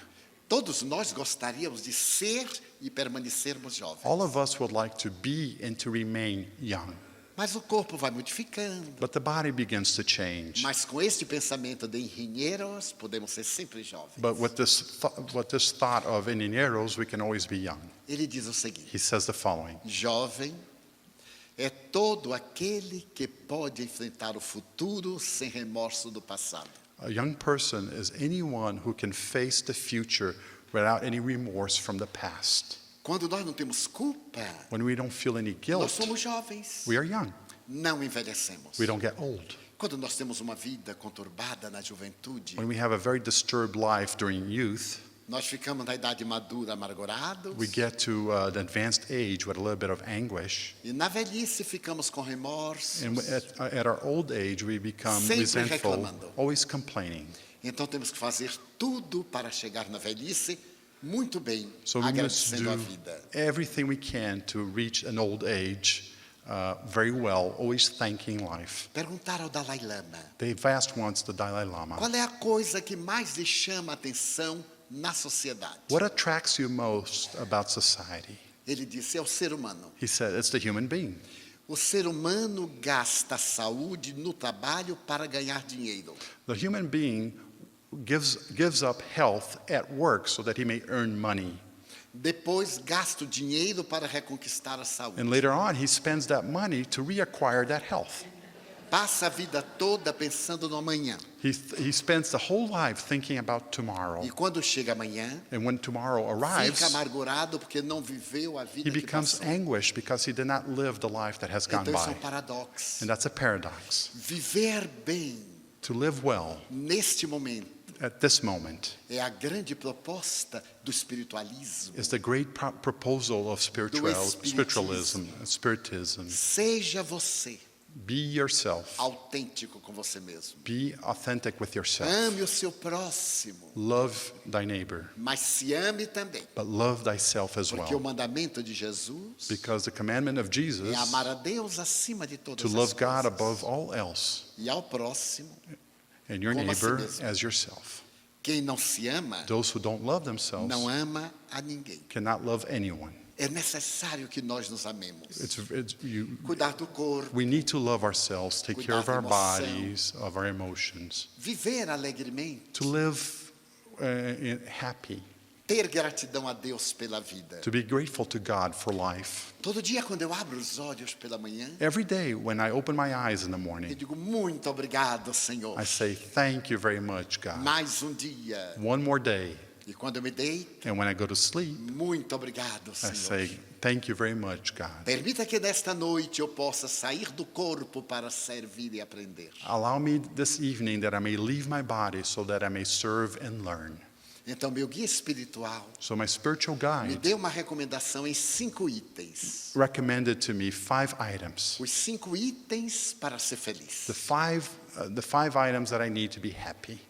Speaker 4: Todos nós gostaríamos de ser e permanecermos jovens.
Speaker 5: All of us would like to be and to remain young,
Speaker 4: Mas o corpo vai modificando.
Speaker 5: but the body begins to change.
Speaker 4: Mas com este pensamento de Ingenieros, podemos ser sempre jovens.
Speaker 5: But with this thought of Ingenieros, we can always be young.
Speaker 4: Ele diz o seguinte:
Speaker 5: He says the following:
Speaker 4: jovem é todo aquele que pode enfrentar o futuro sem remorso do passado.
Speaker 5: a young person is anyone who can face the future without any remorse from the past.
Speaker 4: Quando nós não temos culpa,
Speaker 5: When we don't feel any
Speaker 4: nós
Speaker 5: guilt,
Speaker 4: somos jovens,
Speaker 5: we are young.
Speaker 4: não envelhecemos.
Speaker 5: We don't get old.
Speaker 4: Quando nós temos uma vida conturbada na juventude,
Speaker 5: When we have a very disturbed life during youth,
Speaker 4: nós ficamos na idade madura amargurados,
Speaker 5: we get to the advanced age with a little bit of anguish.
Speaker 4: e na velhice ficamos com remorsos.
Speaker 5: And at our old age, we become
Speaker 4: Sempre
Speaker 5: resentful,
Speaker 4: reclamando.
Speaker 5: always complaining.
Speaker 4: Então temos que fazer tudo para chegar na velhice muito bem,
Speaker 5: So we must
Speaker 4: agradecendo a
Speaker 5: do
Speaker 4: vida.
Speaker 5: everything we can to reach an old age very well, always thanking life.
Speaker 4: Perguntar ao Dalai Lama,
Speaker 5: They've asked once the Dalai Lama,
Speaker 4: qual é a coisa que mais lhe chama a atenção na sociedade?
Speaker 5: what attracts you most about society?
Speaker 4: Ele disse, é o ser humano.
Speaker 5: He said, it's the human being.
Speaker 4: O ser humano gasta a saúde no trabalho para ganhar dinheiro.
Speaker 5: The human being gives up health at work so that he may earn money.
Speaker 4: Depois gasta o dinheiro para reconquistar a saúde.
Speaker 5: And later on, he spends that money to reacquire that health.
Speaker 4: Passa a vida toda pensando no amanhã.
Speaker 5: He spends the whole life thinking about tomorrow.
Speaker 4: E quando chega amanhã,
Speaker 5: And when tomorrow
Speaker 4: fica
Speaker 5: arrives,
Speaker 4: amargurado porque não viveu a
Speaker 5: he
Speaker 4: vida que
Speaker 5: becomes
Speaker 4: passou.
Speaker 5: anguished because he did not live the life that has gone
Speaker 4: Então isso é
Speaker 5: by.
Speaker 4: paradoxo.
Speaker 5: And that's a paradox.
Speaker 4: Viver bem
Speaker 5: To live well
Speaker 4: neste momento
Speaker 5: at this moment
Speaker 4: é a grande proposta do espiritualismo.
Speaker 5: is the great proposal of spiritualism, spiritism.
Speaker 4: Seja você
Speaker 5: Be yourself.
Speaker 4: autêntico com você mesmo.
Speaker 5: Be authentic with yourself.
Speaker 4: Ame o seu próximo,
Speaker 5: Love thy neighbor,
Speaker 4: mas se ame também.
Speaker 5: but love thyself as
Speaker 4: Porque o
Speaker 5: well.
Speaker 4: mandamento de Jesus
Speaker 5: Because the commandment of Jesus
Speaker 4: é amar a Deus acima de todas
Speaker 5: to
Speaker 4: as
Speaker 5: love
Speaker 4: coisas.
Speaker 5: God above all else
Speaker 4: E ao próximo,
Speaker 5: and your
Speaker 4: como a si
Speaker 5: neighbor
Speaker 4: mesmo.
Speaker 5: as yourself.
Speaker 4: quem não se ama,
Speaker 5: Those who don't love themselves
Speaker 4: não ama a ninguém.
Speaker 5: cannot love anyone.
Speaker 4: É necessário que nós nos amemos.
Speaker 5: You,
Speaker 4: Cuidar do corpo,
Speaker 5: we need to love ourselves, take care of
Speaker 4: Cuidar
Speaker 5: our
Speaker 4: da emoção.
Speaker 5: bodies, of our emotions,
Speaker 4: viver alegremente,
Speaker 5: to live happy,
Speaker 4: ter gratidão a Deus pela vida.
Speaker 5: to be grateful to God for life.
Speaker 4: Todo dia quando eu abro os olhos pela manhã,
Speaker 5: Every day when I open my eyes in the
Speaker 4: eu
Speaker 5: morning,
Speaker 4: digo muito obrigado, Senhor.
Speaker 5: I say, thank you very much, God.
Speaker 4: Mais dia.
Speaker 5: One more day.
Speaker 4: E quando eu me deito,
Speaker 5: And when I go to sleep,
Speaker 4: muito obrigado,
Speaker 5: I
Speaker 4: Senhor.
Speaker 5: say, thank you very much, God.
Speaker 4: Permita que nesta noite eu possa sair do corpo para servir e aprender.
Speaker 5: Allow me this evening that I may leave my body so that I may serve and learn.
Speaker 4: Então, meu guia espiritual
Speaker 5: So my spiritual
Speaker 4: me
Speaker 5: guide
Speaker 4: deu uma recomendação em 5 itens.
Speaker 5: recommended to me 5 items.
Speaker 4: Os 5 itens para ser feliz.
Speaker 5: The five items that I need to be happy.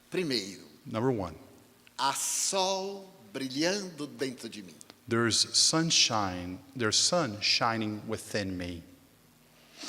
Speaker 4: Primeiro,
Speaker 5: Number 1,
Speaker 4: há sol brilhando dentro de mim.
Speaker 5: there's sun shining within me.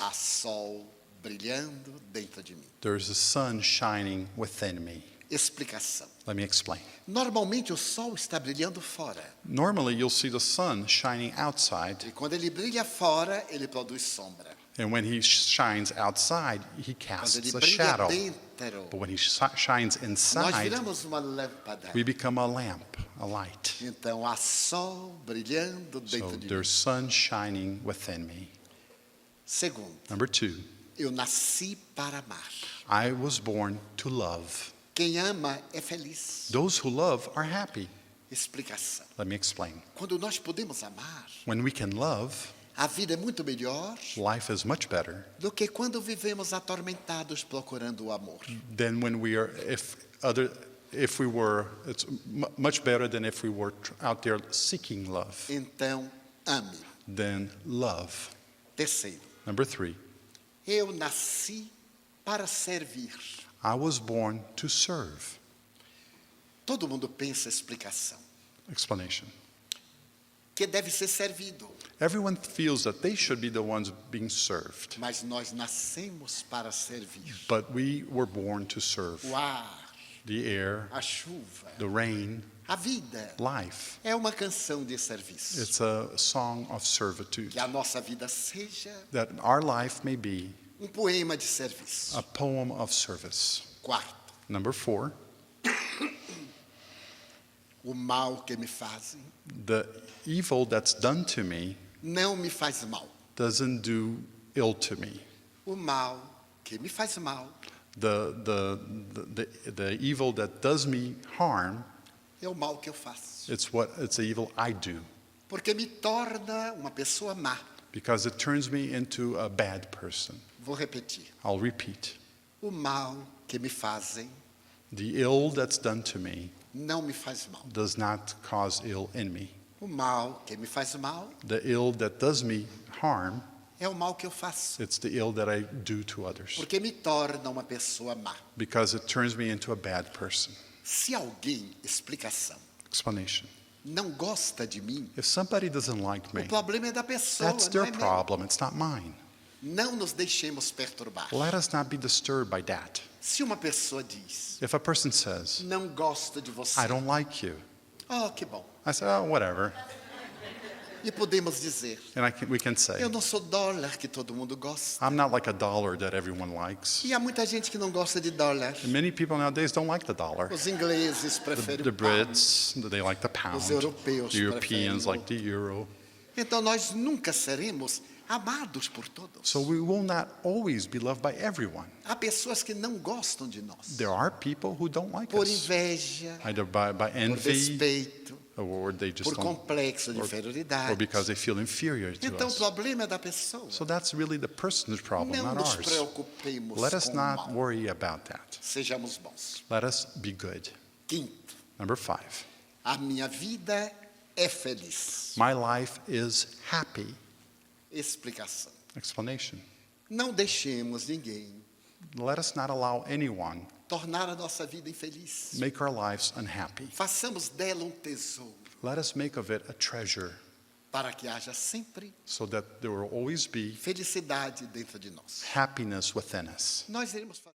Speaker 4: Há sol brilhando dentro de mim.
Speaker 5: There's a sun shining within me.
Speaker 4: Explicação.
Speaker 5: Let me explain.
Speaker 4: Normalmente o sol está brilhando fora.
Speaker 5: Normally you'll see the sun shining outside,
Speaker 4: E quando ele brilha fora, ele produz sombra.
Speaker 5: and when he shines outside, he
Speaker 4: Quando
Speaker 5: casts
Speaker 4: ele
Speaker 5: a
Speaker 4: brilha
Speaker 5: shadow.
Speaker 4: dentro,
Speaker 5: But when he shines
Speaker 4: nós
Speaker 5: inside,
Speaker 4: viramos uma lâmpada.
Speaker 5: we become a lamp, a light.
Speaker 4: Então há sol brilhando
Speaker 5: So
Speaker 4: dentro de mim.
Speaker 5: there's sun shining within me.
Speaker 4: Segundo,
Speaker 5: Number 2,
Speaker 4: eu nasci para amar.
Speaker 5: I was born to love.
Speaker 4: Quem ama é feliz.
Speaker 5: Those who love are happy.
Speaker 4: Explicação.
Speaker 5: Let me explain.
Speaker 4: Quando nós podemos amar,
Speaker 5: When we can love,
Speaker 4: a vida é muito melhor
Speaker 5: life is much better
Speaker 4: do que quando vivemos atormentados procurando o amor.
Speaker 5: than when we are, if we were, it's much better than if we were out there seeking love.
Speaker 4: Então, ame.
Speaker 5: Then love.
Speaker 4: Terceiro,
Speaker 5: Number 3,
Speaker 4: eu nasci para servir.
Speaker 5: I was born to serve.
Speaker 4: Todo mundo pensa explicação,
Speaker 5: Explanation.
Speaker 4: que deve ser servido,
Speaker 5: Everyone feels that they should be the ones being served,
Speaker 4: mas nós nascemos para servir.
Speaker 5: but we were born to serve.
Speaker 4: O ar,
Speaker 5: The air,
Speaker 4: a chuva,
Speaker 5: the rain,
Speaker 4: a vida
Speaker 5: life.
Speaker 4: é uma canção de serviço.
Speaker 5: It's a song of servitude.
Speaker 4: Que a nossa vida seja
Speaker 5: That our life may be
Speaker 4: poema de serviço.
Speaker 5: a poem of service.
Speaker 4: Quarto,
Speaker 5: Number 4,
Speaker 4: o mal que me fazem
Speaker 5: the evil that's done to me
Speaker 4: não me faz mal.
Speaker 5: doesn't do ill to me.
Speaker 4: O mal que me faz mal
Speaker 5: The evil that does me harm,
Speaker 4: é o mal que eu faço.
Speaker 5: it's the evil I do,
Speaker 4: Porque me torna uma pessoa má.
Speaker 5: because it turns me into a bad person.
Speaker 4: Vou repetir.
Speaker 5: I'll repeat.
Speaker 4: O mal que me fazem
Speaker 5: The ill that's done to me
Speaker 4: não me faz mal.
Speaker 5: does not cause ill in me.
Speaker 4: O mal que me faz mal
Speaker 5: The ill that does me harm,
Speaker 4: é o mal que eu faço.
Speaker 5: it's the ill that I do to others,
Speaker 4: Porque me torna uma pessoa má.
Speaker 5: because it turns me into a bad person.
Speaker 4: Se alguém, explicação,
Speaker 5: Explanation.
Speaker 4: não gosta de mim,
Speaker 5: If somebody doesn't like
Speaker 4: o
Speaker 5: me,
Speaker 4: problema é da pessoa,
Speaker 5: that's
Speaker 4: não
Speaker 5: their
Speaker 4: é meu.
Speaker 5: problem, it's not mine.
Speaker 4: Não nos deixemos perturbar.
Speaker 5: Let us not be disturbed by that.
Speaker 4: Se uma pessoa diz,
Speaker 5: If a person says,
Speaker 4: não gosto de você,
Speaker 5: I don't like you,
Speaker 4: oh, que bom.
Speaker 5: I say, oh, whatever.
Speaker 4: E podemos dizer,
Speaker 5: And we can say,
Speaker 4: eu não sou dólar que todo mundo gosta.
Speaker 5: I'm not like a dollar that everyone likes.
Speaker 4: E há muita gente que não gosta de dólar.
Speaker 5: And many people nowadays don't like the dollar.
Speaker 4: Os ingleses preferem
Speaker 5: The
Speaker 4: o pound.
Speaker 5: Brits, they like the pound.
Speaker 4: Os europeus
Speaker 5: The Europeans
Speaker 4: preferem
Speaker 5: like the euro.
Speaker 4: Então nós nunca seremos amados por todos.
Speaker 5: So we will not always be loved by everyone.
Speaker 4: Há pessoas que não gostam de nós.
Speaker 5: There are people who don't like
Speaker 4: Por
Speaker 5: us,
Speaker 4: inveja,
Speaker 5: either by
Speaker 4: por
Speaker 5: envy,
Speaker 4: despeito,
Speaker 5: or they just
Speaker 4: por
Speaker 5: don't,
Speaker 4: complexo de
Speaker 5: or
Speaker 4: inferioridade.
Speaker 5: because they feel inferior to
Speaker 4: Então o
Speaker 5: us.
Speaker 4: problema é da pessoa.
Speaker 5: So that's really the person's problem,
Speaker 4: Não
Speaker 5: not
Speaker 4: nos
Speaker 5: ours.
Speaker 4: preocupemos
Speaker 5: Let us
Speaker 4: com o
Speaker 5: not
Speaker 4: mal.
Speaker 5: worry about that.
Speaker 4: Sejamos bons.
Speaker 5: Let us be good.
Speaker 4: Quinto,
Speaker 5: Number 5,
Speaker 4: a minha vida é feliz.
Speaker 5: my life is happy.
Speaker 4: Explicação.
Speaker 5: Explanation.
Speaker 4: Não deixemos ninguém
Speaker 5: Let us not allow anyone
Speaker 4: tornar a nossa vida infeliz.
Speaker 5: make our lives unhappy.
Speaker 4: Façamos dela tesouro
Speaker 5: Let us make of it a treasure
Speaker 4: para que haja sempre
Speaker 5: so that there will always be
Speaker 4: felicidade dentro de nós.
Speaker 5: happiness within us.
Speaker 4: Nós iremos fazer.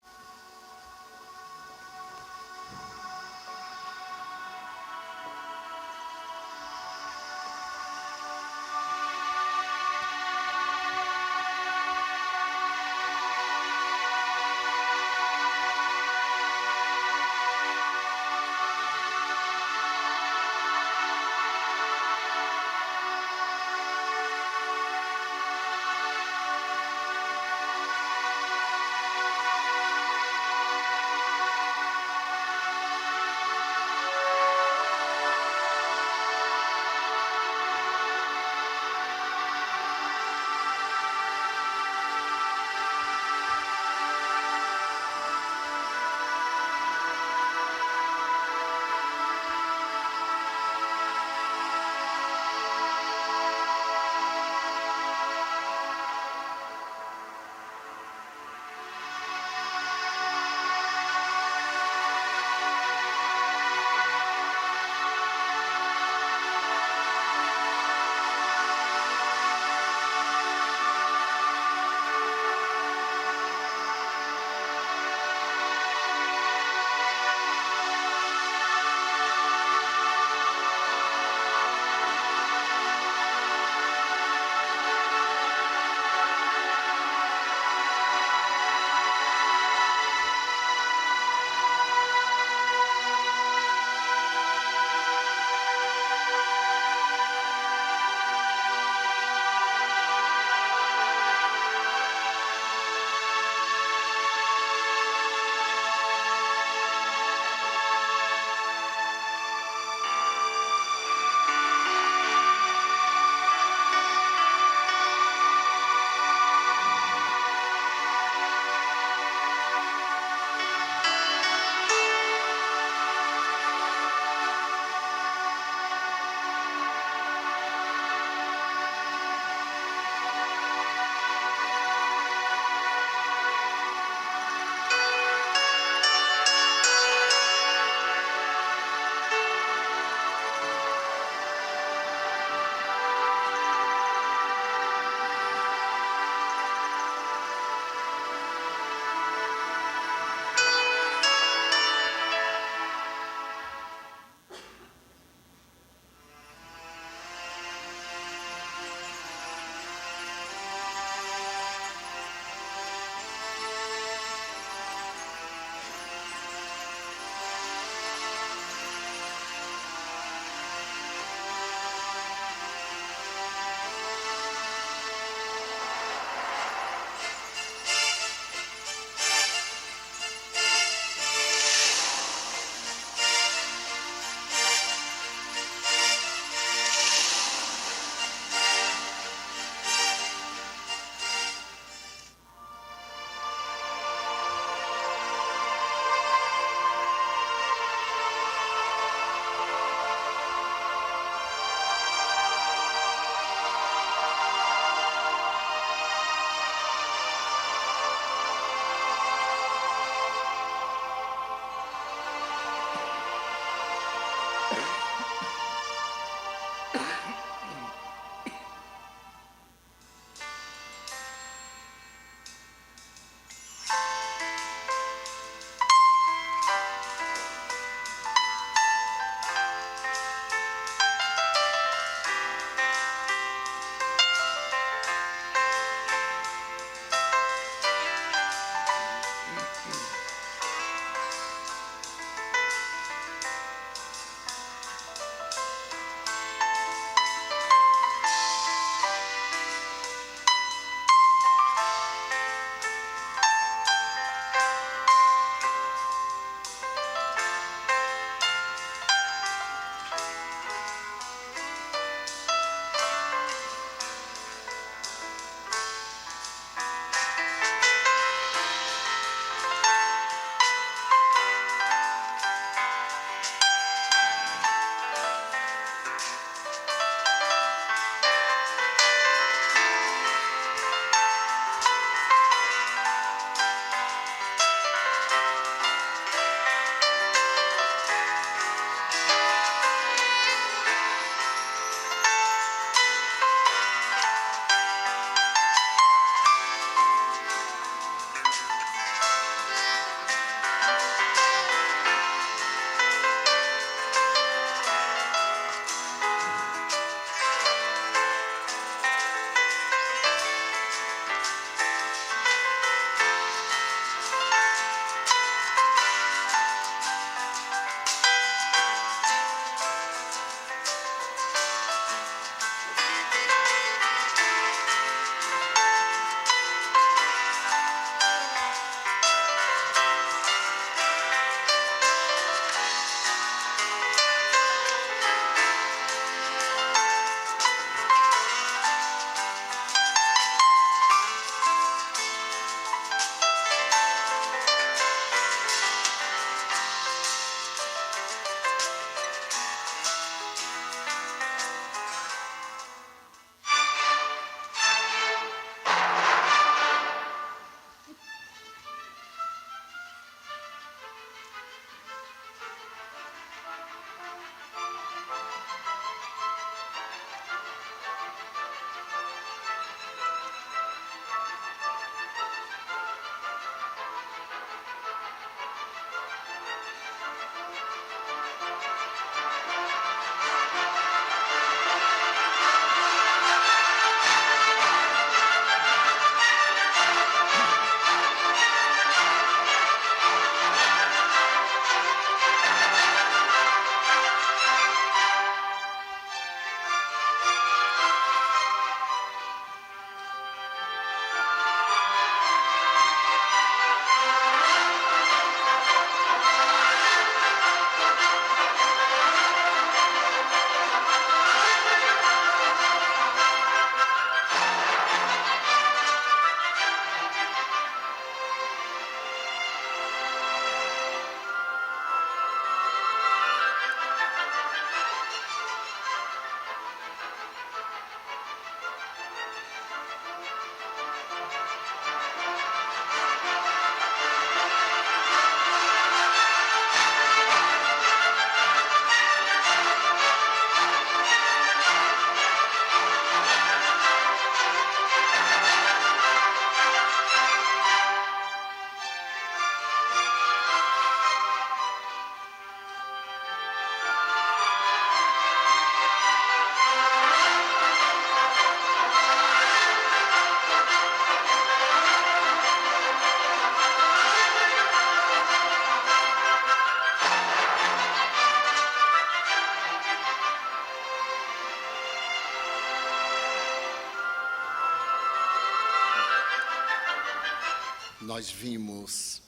Speaker 4: Nós vimos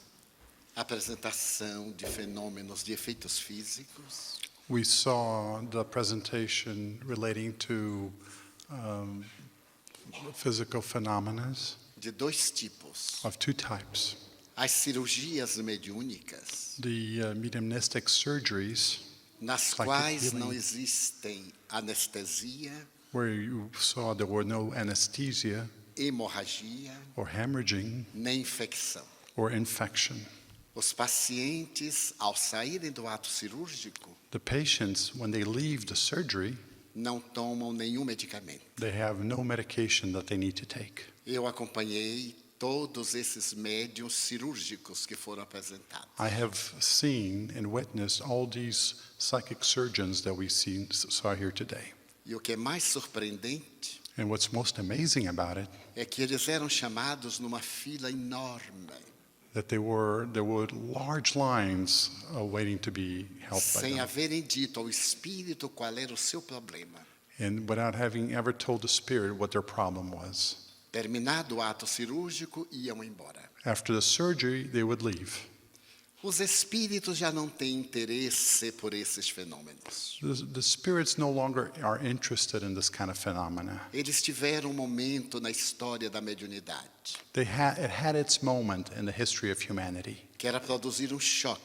Speaker 4: a apresentação de fenômenos de efeitos físicos,
Speaker 5: We saw the presentation relating to physical phenomena
Speaker 4: de dois tipos.
Speaker 5: of two types.
Speaker 4: As cirurgias mediúnicas,
Speaker 5: The mediumistic surgeries,
Speaker 4: nas
Speaker 5: Psychic
Speaker 4: quais
Speaker 5: healing.
Speaker 4: não existem anestesia,
Speaker 5: where you saw there were no anesthesia
Speaker 4: hemorragia,
Speaker 5: or hemorrhaging
Speaker 4: nem infecção.
Speaker 5: or infection.
Speaker 4: Os pacientes, ao saírem do ato cirúrgico,
Speaker 5: The patients, when they leave the surgery,
Speaker 4: não tomam nenhum medicamento.
Speaker 5: they have no medication that they need to take.
Speaker 4: Eu acompanhei todos esses médiuns cirúrgicos que foram apresentados.
Speaker 5: I have seen and witnessed all these psychic surgeons that we saw here today.
Speaker 4: E o que é mais surpreendente
Speaker 5: And what's most amazing about it,
Speaker 4: é que eles eram chamados numa fila enorme,
Speaker 5: that there were large lines waiting to be helped by
Speaker 4: sem
Speaker 5: them.
Speaker 4: haverem dito ao espírito qual era o seu problema.
Speaker 5: And without having ever told the spirit what their problem was.
Speaker 4: Terminado o ato cirúrgico, iam embora.
Speaker 5: After the surgery, they would leave.
Speaker 4: Os espíritos já não têm interesse por esses fenômenos.
Speaker 5: The spirits no longer are interested in this kind of phenomena.
Speaker 4: Eles tiveram um momento na história da mediunidade,
Speaker 5: It had its moment in the history of humanity,
Speaker 4: que era produzir um choque.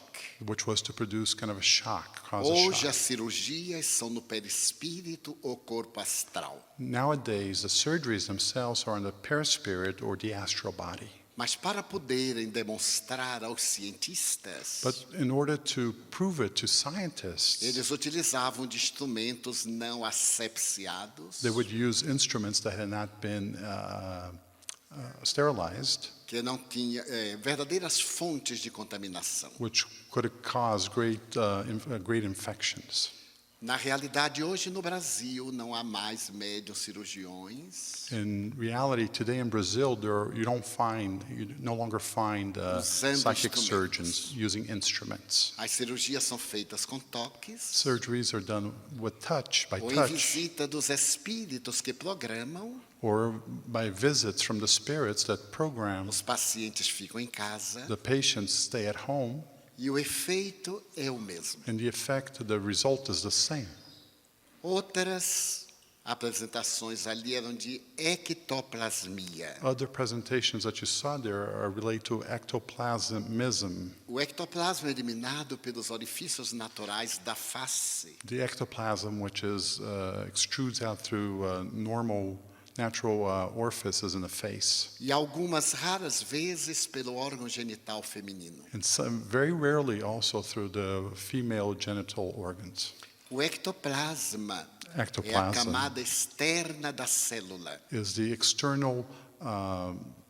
Speaker 5: which was to produce kind of a shock, cause a
Speaker 4: Hoje
Speaker 5: shock.
Speaker 4: as cirurgias são no perispírito ou corpo astral.
Speaker 5: Nowadays, the surgeries themselves are in the perispirit or the astral body.
Speaker 4: Mas para poderem demonstrar aos cientistas,
Speaker 5: But in order to prove it to scientists,
Speaker 4: eles utilizavam de instrumentos não asepsiados,
Speaker 5: they would use instruments that had not been sterilized,
Speaker 4: que não tinham verdadeiras fontes de contaminação.
Speaker 5: which could have caused great infections.
Speaker 4: Na realidade, hoje no Brasil, não há mais médios cirurgiões.
Speaker 5: In reality, today in Brazil, you no longer find
Speaker 4: Usando
Speaker 5: psychic
Speaker 4: instrumentos.
Speaker 5: surgeons using instruments.
Speaker 4: As cirurgias são feitas com toques
Speaker 5: Surgeries are done with touch, by
Speaker 4: ou em
Speaker 5: touch,
Speaker 4: visita dos espíritos que programam.
Speaker 5: or by visits from the spirits that program.
Speaker 4: Os pacientes ficam em casa
Speaker 5: The patients stay at home,
Speaker 4: e o efeito é o mesmo.
Speaker 5: and the result is the same.
Speaker 4: Outras apresentações ali eram de ectoplasmia.
Speaker 5: Other presentations that you saw there are related to ectoplasmism.
Speaker 4: O ectoplasma é eliminado pelos orifícios naturais da face.
Speaker 5: The ectoplasm, which extrudes out through natural orifices in the face,
Speaker 4: E algumas raras vezes pelo órgão genital feminino.
Speaker 5: and very rarely also through the female genital organs.
Speaker 4: O ectoplasma é a
Speaker 5: Ectoplasm
Speaker 4: camada externa da célula.
Speaker 5: is the external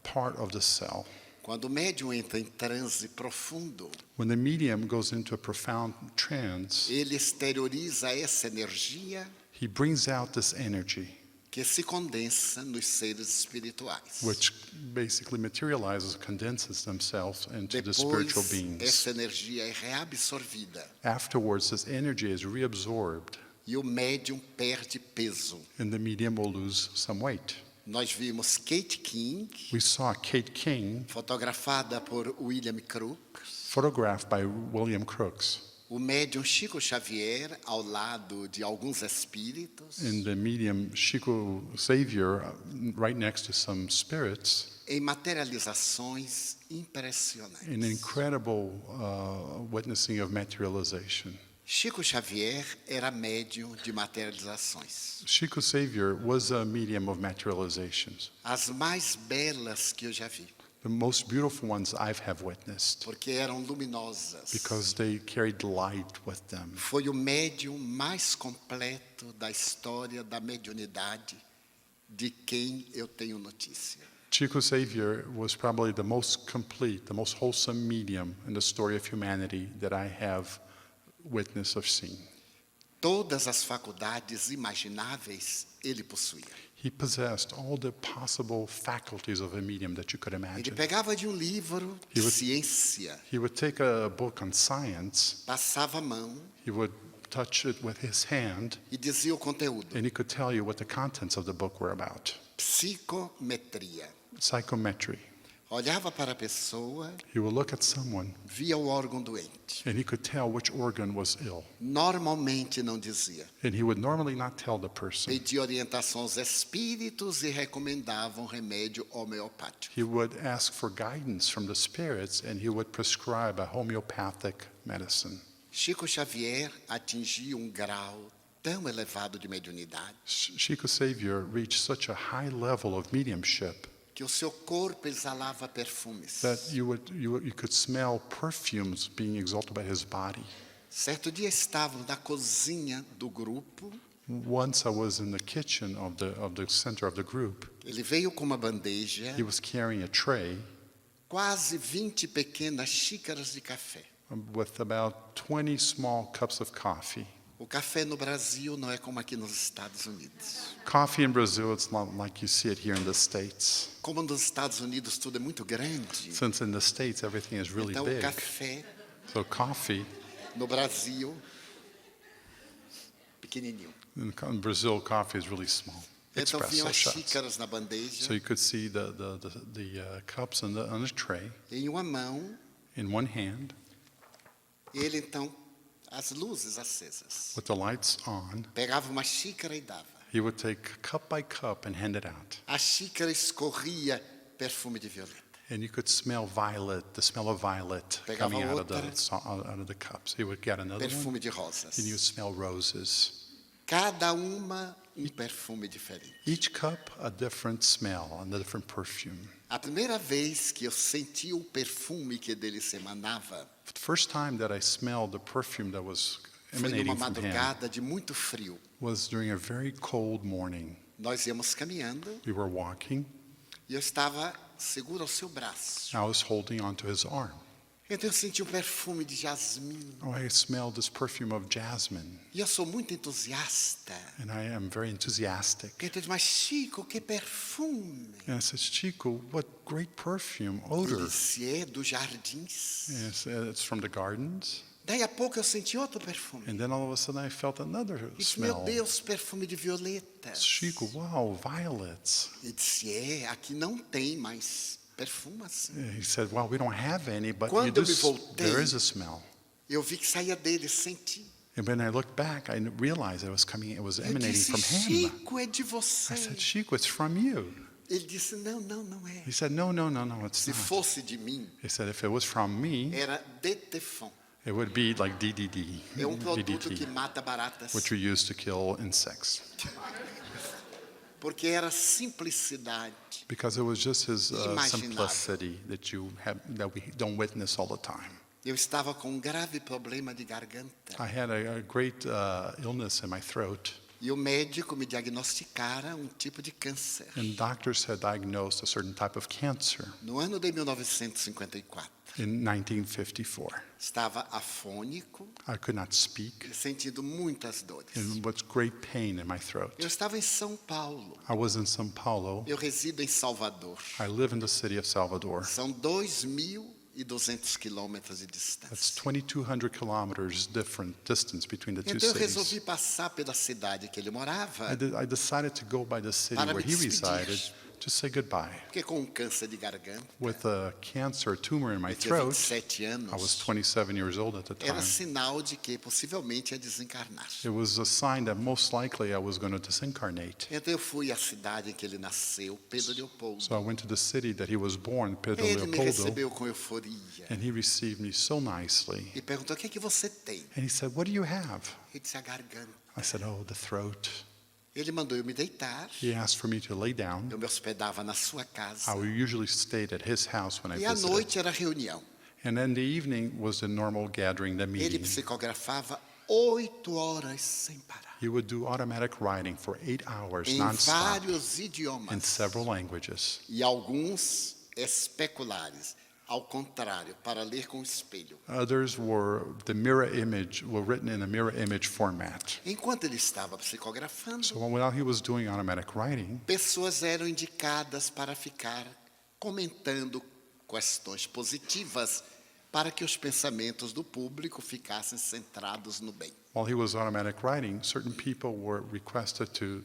Speaker 5: part of the cell.
Speaker 4: Quando o médium entra em transe profundo,
Speaker 5: When the medium goes into a profound trance,
Speaker 4: ele exterioriza essa energia
Speaker 5: he brings out this energy,
Speaker 4: que se condensa nos seres espirituais.
Speaker 5: which basically condenses themselves into the spiritual
Speaker 4: Depois,
Speaker 5: beings.
Speaker 4: essa energia é reabsorvida
Speaker 5: Afterwards, this energy is reabsorbed,
Speaker 4: e o médium perde peso.
Speaker 5: and the medium will lose some weight.
Speaker 4: Nós vimos Kate King,
Speaker 5: We saw Kate King,
Speaker 4: fotografada por William Crookes,
Speaker 5: photographed by William Crookes,
Speaker 4: o médium Chico Xavier ao lado de alguns espíritos,
Speaker 5: and the medium Chico Xavier right next to some spirits,
Speaker 4: em materializações impressionantes.
Speaker 5: an incredible witnessing of materialization.
Speaker 4: Chico Xavier era médium de materializações.
Speaker 5: Chico Xavier was a medium of materializations,
Speaker 4: As mais belas que eu já vi,
Speaker 5: the most beautiful ones have witnessed,
Speaker 4: porque eram luminosas.
Speaker 5: because they carried light with them.
Speaker 4: Foi o médium mais completo da história da mediunidade de quem eu tenho notícia.
Speaker 5: Chico Xavier was probably the most complete, the most wholesome medium in the story of humanity that I have witness of seeing.
Speaker 4: Todas as faculdades imagináveis ele possuía.
Speaker 5: He possessed all the possible faculties of a medium that you could
Speaker 4: Ele
Speaker 5: imagine.
Speaker 4: pegava de um livro de
Speaker 5: He would-
Speaker 4: ciência,
Speaker 5: He would take a book on science,
Speaker 4: passava a mão
Speaker 5: he would touch it with his hand,
Speaker 4: e dizia o conteúdo.
Speaker 5: and he could tell you what the contents of the book were about.
Speaker 4: Psicometria.
Speaker 5: Psychometry.
Speaker 4: Olhava para a pessoa,
Speaker 5: He would look at someone,
Speaker 4: via o órgão doente.
Speaker 5: and he could tell which organ was ill.
Speaker 4: Normalmente não dizia.
Speaker 5: And he would normally not tell the person.
Speaker 4: Pedia orientação aos espíritos e recomendava um remédio homeopático.
Speaker 5: He would ask for guidance from the spirits, and he would prescribe a homeopathic medicine.
Speaker 4: Chico Xavier atingia um grau tão elevado de mediunidade
Speaker 5: Chico Xavier reached such a high level of mediumship
Speaker 4: que o seu corpo exalava perfumes.
Speaker 5: that you could smell perfumes being exalted by his body.
Speaker 4: Certo dia estávamos na cozinha do grupo.
Speaker 5: Once I was in the kitchen of the center of the group.
Speaker 4: Ele veio com uma bandeja,
Speaker 5: He was carrying a tray
Speaker 4: quase 20 pequenas xícaras de café.
Speaker 5: with about 20 small cups of coffee.
Speaker 4: O café no Brasil não é como aqui nos Estados Unidos.
Speaker 5: Coffee in Brazil, it's not like you see it here in the States.
Speaker 4: Como nos Estados Unidos tudo é muito grande,
Speaker 5: Since in the States everything is really
Speaker 4: então o
Speaker 5: big.
Speaker 4: café
Speaker 5: So coffee,
Speaker 4: no Brasil, pequenininho.
Speaker 5: in Brazil, coffee is really small.
Speaker 4: Então vinham
Speaker 5: Espresso
Speaker 4: as
Speaker 5: shots.
Speaker 4: xícaras na bandeja,
Speaker 5: So you could see the cups on the tray
Speaker 4: em uma mão,
Speaker 5: in one hand
Speaker 4: e ele então, as luzes acesas.
Speaker 5: with the lights on.
Speaker 4: Pegava uma xícara e dava.
Speaker 5: He would take cup by cup and hand it out.
Speaker 4: A xícara escorria perfume de violeta.
Speaker 5: And you could smell the smell of violet
Speaker 4: Pegava
Speaker 5: coming out of
Speaker 4: outra.
Speaker 5: out of the cups. He would get another one,
Speaker 4: Perfume de rosas.
Speaker 5: and you would smell roses.
Speaker 4: Cada uma perfume diferente.
Speaker 5: Each cup a different smell and a different perfume.
Speaker 4: A primeira vez que eu senti o perfume que dele se emanava,
Speaker 5: The first time that I smelled the perfume that was
Speaker 4: foi numa
Speaker 5: emanating from him
Speaker 4: madrugada de muito frio.
Speaker 5: was during a very cold morning.
Speaker 4: Nós íamos caminhando
Speaker 5: We were walking.
Speaker 4: e eu estava seguro ao seu braço.
Speaker 5: I was holding onto his arm.
Speaker 4: Então eu senti um perfume de jasmim.
Speaker 5: Oh, I smelled this perfume of jasmine,
Speaker 4: E eu sou muito entusiasta.
Speaker 5: and I am very enthusiastic.
Speaker 4: Então eu disse, mas Chico, que perfume.
Speaker 5: And I said, Chico, what great perfume,
Speaker 4: Ele
Speaker 5: odor.
Speaker 4: disse, é dos jardins.
Speaker 5: Yes, it's from the gardens.
Speaker 4: Daí a pouco eu senti outro perfume.
Speaker 5: And then all of a sudden I felt another
Speaker 4: Eu disse, meu
Speaker 5: smell.
Speaker 4: Deus, perfume de violetas.
Speaker 5: Chico, wow, violets.
Speaker 4: Ele disse, aqui não tem mais perfume assim.
Speaker 5: He said, well, we don't have any, but
Speaker 4: Quando eu me
Speaker 5: there
Speaker 4: voltei,
Speaker 5: is a smell.
Speaker 4: eu vi que saía dele, senti.
Speaker 5: And when I looked back, I realized it was
Speaker 4: Eu
Speaker 5: emanating
Speaker 4: disse,
Speaker 5: from him.
Speaker 4: Chico, é de você.
Speaker 5: I said, Chico, it's from you.
Speaker 4: Ele disse, não, não é.
Speaker 5: He said, no, it's
Speaker 4: Se
Speaker 5: not.
Speaker 4: fosse de mim,
Speaker 5: He said, if it was from me,
Speaker 4: era Detefon.
Speaker 5: it would be like DDD,
Speaker 4: É produto que
Speaker 5: DDT,
Speaker 4: mata baratas.
Speaker 5: which we use to kill insects.
Speaker 4: Porque era simplicidade.
Speaker 5: Because it was just his
Speaker 4: Imaginável.
Speaker 5: simplicity that we don't witness all the time.
Speaker 4: Eu estava com um grave problema de garganta.
Speaker 5: I had a great illness in my throat,
Speaker 4: E o médico me diagnosticara um tipo de câncer.
Speaker 5: and doctors had diagnosed a certain type of cancer
Speaker 4: No ano de 1954.
Speaker 5: in 1954.
Speaker 4: Estava afônico
Speaker 5: I could not speak,
Speaker 4: e sentindo muitas dores.
Speaker 5: and with great pain in my throat.
Speaker 4: Eu estava em São Paulo.
Speaker 5: I was in São Paulo.
Speaker 4: Eu resido em Salvador.
Speaker 5: I live in the city of Salvador.
Speaker 4: São 2.200 quilômetros de
Speaker 5: That's
Speaker 4: distância.
Speaker 5: 2,200 kilometers different distance between the two
Speaker 4: Então eu
Speaker 5: cities.
Speaker 4: resolvi passar pela cidade que ele morava,
Speaker 5: I decided to go by the city
Speaker 4: Para
Speaker 5: where
Speaker 4: me
Speaker 5: he
Speaker 4: despedir.
Speaker 5: resided to say goodbye.
Speaker 4: porque com um câncer de garganta,
Speaker 5: With a cancer tumor in my
Speaker 4: eu tinha
Speaker 5: throat,
Speaker 4: 27
Speaker 5: I was
Speaker 4: anos,
Speaker 5: 27 years old at the time.
Speaker 4: era sinal de que possivelmente ia desencarnar.
Speaker 5: It was a sign that most likely I was going to disincarnate.
Speaker 4: Então eu fui à cidade em que ele nasceu, Pedro Leopoldo.
Speaker 5: So I went to the city that he was born, Pedro
Speaker 4: Ele me
Speaker 5: Leopoldo,
Speaker 4: recebeu com euforia
Speaker 5: and he received me so nicely.
Speaker 4: e perguntou: o que é que você tem?
Speaker 5: And he said, "What do you have?"
Speaker 4: Ele disse: a garganta.
Speaker 5: I said, "Oh, the throat."
Speaker 4: Ele mandou eu me deitar.
Speaker 5: He asked for me to lay down.
Speaker 4: Eu me hospedava na sua casa.
Speaker 5: I usually stayed at his house when I
Speaker 4: E à
Speaker 5: visited.
Speaker 4: noite era reunião.
Speaker 5: And then the evening was the normal gathering, the
Speaker 4: Ele
Speaker 5: meeting.
Speaker 4: psicografava 8 horas sem parar.
Speaker 5: He would do automatic writing for 8 hours
Speaker 4: Em
Speaker 5: nonstop
Speaker 4: vários
Speaker 5: in
Speaker 4: idiomas.
Speaker 5: several languages.
Speaker 4: E alguns especulares. Ao contrário, para ler com o espelho.
Speaker 5: Others were written in a mirror image format.
Speaker 4: Enquanto ele estava psicografando,
Speaker 5: So while he was doing automatic writing,
Speaker 4: pessoas eram indicadas para ficar comentando questões positivas para que os pensamentos do público ficassem centrados no bem.
Speaker 5: While he was automatic writing, certain people were requested to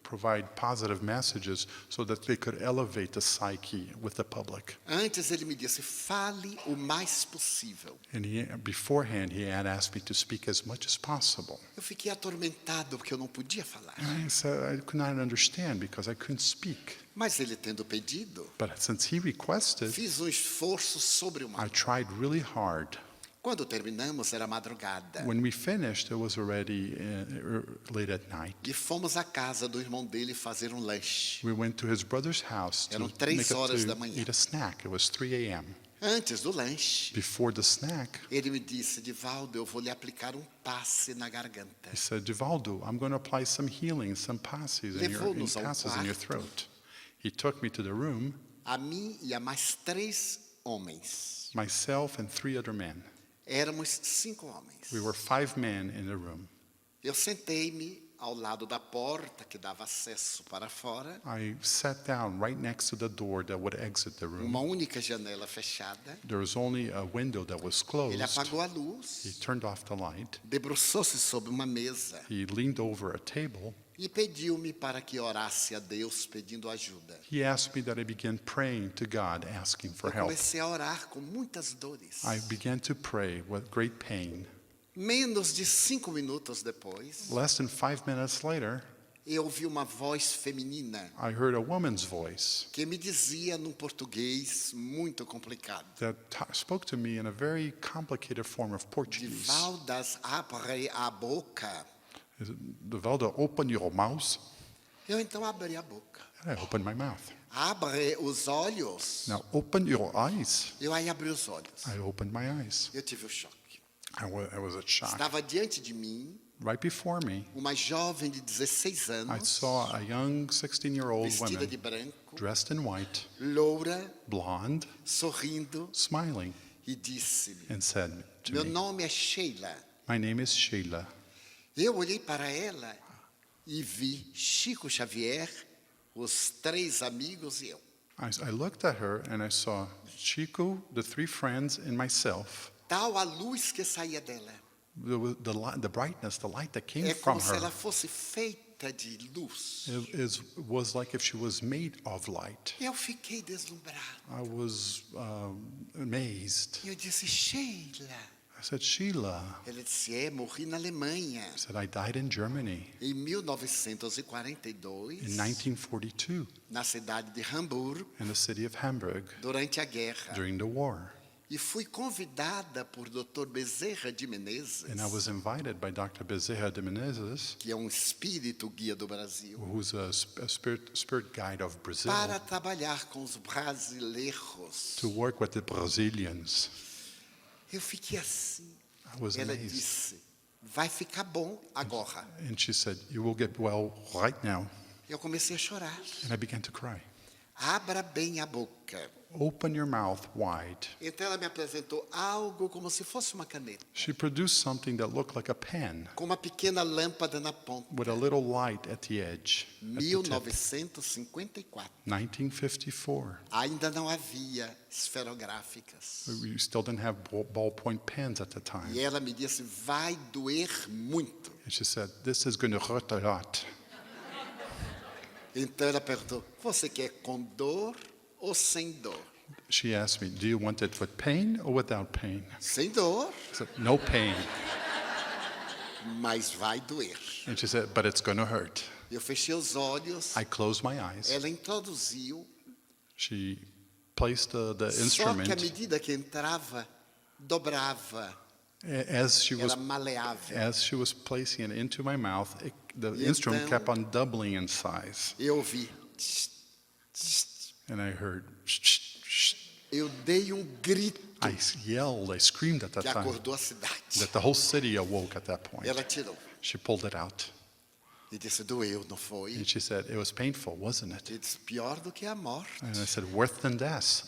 Speaker 5: provide positive messages so that they could elevate the psyche with the public.
Speaker 4: Antes ele me disse, fale o mais possível.
Speaker 5: And beforehand, he had asked me to speak as much as possible.
Speaker 4: Eu fiquei atormentado porque eu não podia falar.
Speaker 5: And I said I could not understand because I couldn't speak.
Speaker 4: Mas ele tendo pedido,
Speaker 5: But since he requested,
Speaker 4: fiz esforço sobre-humano.
Speaker 5: I tried really hard.
Speaker 4: Quando terminamos, era madrugada.
Speaker 5: When we finished, it was already late at night.
Speaker 4: E fomos à casa do irmão dele fazer um lanche.
Speaker 5: We went to his brother's house to,
Speaker 4: Eram 3 horas da manhã.
Speaker 5: eat a snack. It was 3 a.m.
Speaker 4: Antes do lanche,
Speaker 5: Before the snack,
Speaker 4: ele me disse, Divaldo, eu vou lhe aplicar um passe na garganta.
Speaker 5: he said, Divaldo, I'm going to apply some healing, some passes in
Speaker 4: Levou-nos ao
Speaker 5: passes in your
Speaker 4: quarto.
Speaker 5: throat. He took me to the room,
Speaker 4: A mim e a mais 3 homens.
Speaker 5: myself and 3 other men.
Speaker 4: Éramos 5 homens.
Speaker 5: We were 5 men in the room.
Speaker 4: Eu sentei-me ao lado da porta que dava acesso para fora,
Speaker 5: I sat down right next to the door that would exit the room.
Speaker 4: uma única janela fechada.
Speaker 5: There was only a window that was
Speaker 4: Ele
Speaker 5: closed.
Speaker 4: apagou a
Speaker 5: He
Speaker 4: luz,
Speaker 5: turned off the light.
Speaker 4: debruçou-se sobre uma mesa
Speaker 5: He leaned over a table.
Speaker 4: e pediu-me para que orasse a Deus pedindo ajuda.
Speaker 5: He asked me that I begin praying to God, asking for
Speaker 4: Eu
Speaker 5: help.
Speaker 4: comecei a orar com muitas dores.
Speaker 5: I began to pray with great pain.
Speaker 4: Menos de 5 minutos depois,
Speaker 5: Less than 5 minutes later,
Speaker 4: eu ouvi uma voz feminina
Speaker 5: I heard a woman's voice
Speaker 4: que me dizia num português muito complicado.
Speaker 5: that spoke to me in a very complicated form of Portuguese.
Speaker 4: Divaldas, abre a boca.
Speaker 5: Divaldo, open your mouth.
Speaker 4: Eu então abri a boca.
Speaker 5: And I opened my mouth.
Speaker 4: Abre os olhos.
Speaker 5: Now open your eyes.
Speaker 4: Eu aí abri os olhos.
Speaker 5: I opened my eyes.
Speaker 4: Eu tive o choque.
Speaker 5: I was at shock.
Speaker 4: Estava diante de mim
Speaker 5: Right before me,
Speaker 4: uma jovem de 16
Speaker 5: I
Speaker 4: anos,
Speaker 5: saw a young 16-year-old
Speaker 4: vestida de
Speaker 5: woman
Speaker 4: branco,
Speaker 5: dressed in white,
Speaker 4: loura,
Speaker 5: blonde,
Speaker 4: sorrindo,
Speaker 5: smiling,
Speaker 4: e disse-me:
Speaker 5: and said to
Speaker 4: Meu
Speaker 5: me,
Speaker 4: nome é Sheila.
Speaker 5: "My name is Sheila."
Speaker 4: Eu olhei para ela e vi Chico Xavier, os 3 amigos e eu.
Speaker 5: I looked at her and I saw Chico, the 3 friends, and myself.
Speaker 4: Tal a luz que saía dela.
Speaker 5: The brightness, the light that came
Speaker 4: É
Speaker 5: from
Speaker 4: como se ela
Speaker 5: her
Speaker 4: fosse feita de luz.
Speaker 5: was like if she was made of light.
Speaker 4: Eu fiquei deslumbrado.
Speaker 5: I was amazed.
Speaker 4: E eu disse, Sheila.
Speaker 5: I said, Sheila.
Speaker 4: Ela disse, morri na Alemanha.
Speaker 5: I said, I died in Germany
Speaker 4: Em 1942,
Speaker 5: in 1942
Speaker 4: na cidade de Hamburgo,
Speaker 5: in the city of Hamburg
Speaker 4: durante a guerra.
Speaker 5: during the war.
Speaker 4: E fui convidada por Dr. Bezerra de Menezes,
Speaker 5: And I was invited by Dr. Bezerra de Menezes,
Speaker 4: que é espírito guia do Brasil,
Speaker 5: who's a spirit guide of Brazil,
Speaker 4: para trabalhar com os brasileiros.
Speaker 5: to work with the Brazilians.
Speaker 4: Eu fiquei assim.
Speaker 5: I was
Speaker 4: Ela
Speaker 5: amazed.
Speaker 4: disse, vai ficar bom agora.
Speaker 5: And she said, you will get well right now.
Speaker 4: Eu comecei a chorar.
Speaker 5: And I began to cry.
Speaker 4: Abra bem a boca.
Speaker 5: Open your mouth wide.
Speaker 4: Então ela me apresentou algo como se fosse uma caneta,
Speaker 5: She produced something that looked like a pen
Speaker 4: com uma pequena lâmpada na ponta.
Speaker 5: with a little light at the edge. At the tip.
Speaker 4: 1954.
Speaker 5: 1954.
Speaker 4: Ainda não havia esferográficas.
Speaker 5: We still didn't have ballpoint pens at the time.
Speaker 4: E ela me disse, vai doer muito.
Speaker 5: And she said, this is going to hurt a lot.
Speaker 4: Então ela perguntou, você quer com dor ou sem dor?
Speaker 5: She asked me, do you want it with pain or without pain?
Speaker 4: Sem dor,
Speaker 5: I said, no pain.
Speaker 4: mas vai doer.
Speaker 5: And she said, but it's going to hurt.
Speaker 4: Eu fechei os olhos,
Speaker 5: I closed my eyes.
Speaker 4: ela introduziu,
Speaker 5: She placed the
Speaker 4: só que à
Speaker 5: instrument.
Speaker 4: medida que entrava, dobrava,
Speaker 5: As she was
Speaker 4: era maleável.
Speaker 5: As she was placing it into my mouth, the
Speaker 4: E
Speaker 5: instrument
Speaker 4: então-
Speaker 5: kept on doubling in size.
Speaker 4: Eu ouvi,
Speaker 5: And I heard, shh, shh, shh.
Speaker 4: eu dei grito
Speaker 5: I yelled, I screamed at that
Speaker 4: que
Speaker 5: time.
Speaker 4: acordou a cidade.
Speaker 5: That the whole city awoke at that point.
Speaker 4: Ela tirou
Speaker 5: She pulled it out.
Speaker 4: e disse, doeu, não foi?
Speaker 5: And she said, it was painful, wasn't it?
Speaker 4: Eu disse, pior do que a morte.
Speaker 5: And I said, worse than death.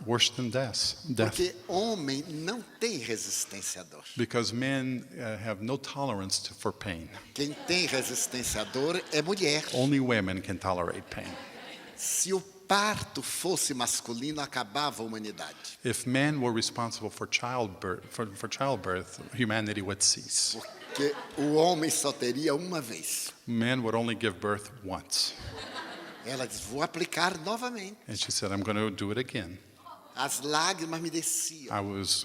Speaker 5: Worse than death.
Speaker 4: Porque homem não tem resistência à dor.
Speaker 5: Because men have no tolerance for pain.
Speaker 4: Quem tem resistência à dor é mulher.
Speaker 5: Only women can tolerate pain.
Speaker 4: Se o parto fosse masculino, acabava a humanidade.
Speaker 5: If men were responsible for childbirth, humanity would cease.
Speaker 4: Porque o homem só teria uma vez.
Speaker 5: Man would only give birth once.
Speaker 4: Ela disse, vou aplicar novamente.
Speaker 5: And she said, I'm going to do it again.
Speaker 4: As lágrimas me desciam.
Speaker 5: I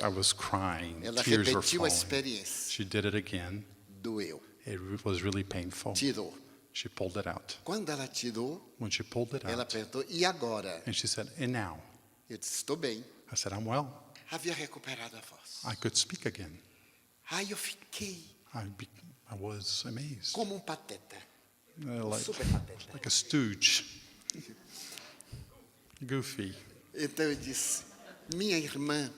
Speaker 5: was crying.
Speaker 4: Ela
Speaker 5: Tears were
Speaker 4: repetiu a
Speaker 5: falling.
Speaker 4: experiência.
Speaker 5: She did it again.
Speaker 4: Doeu.
Speaker 5: It was really painful.
Speaker 4: Tirou.
Speaker 5: She pulled it out.
Speaker 4: Quando ela tirou,
Speaker 5: When she pulled it
Speaker 4: ela
Speaker 5: out,
Speaker 4: perguntou, e agora?
Speaker 5: and she said, and now?
Speaker 4: Eu disse, estou bem.
Speaker 5: I said, I'm well.
Speaker 4: Havia recuperado a voz.
Speaker 5: I could speak again.
Speaker 4: Aí eu fiquei
Speaker 5: I was amazed.
Speaker 4: como pateta.
Speaker 5: Like,
Speaker 4: Super pateta.
Speaker 5: like a stooge. Goofy.
Speaker 4: Então eu disse, minha irmã,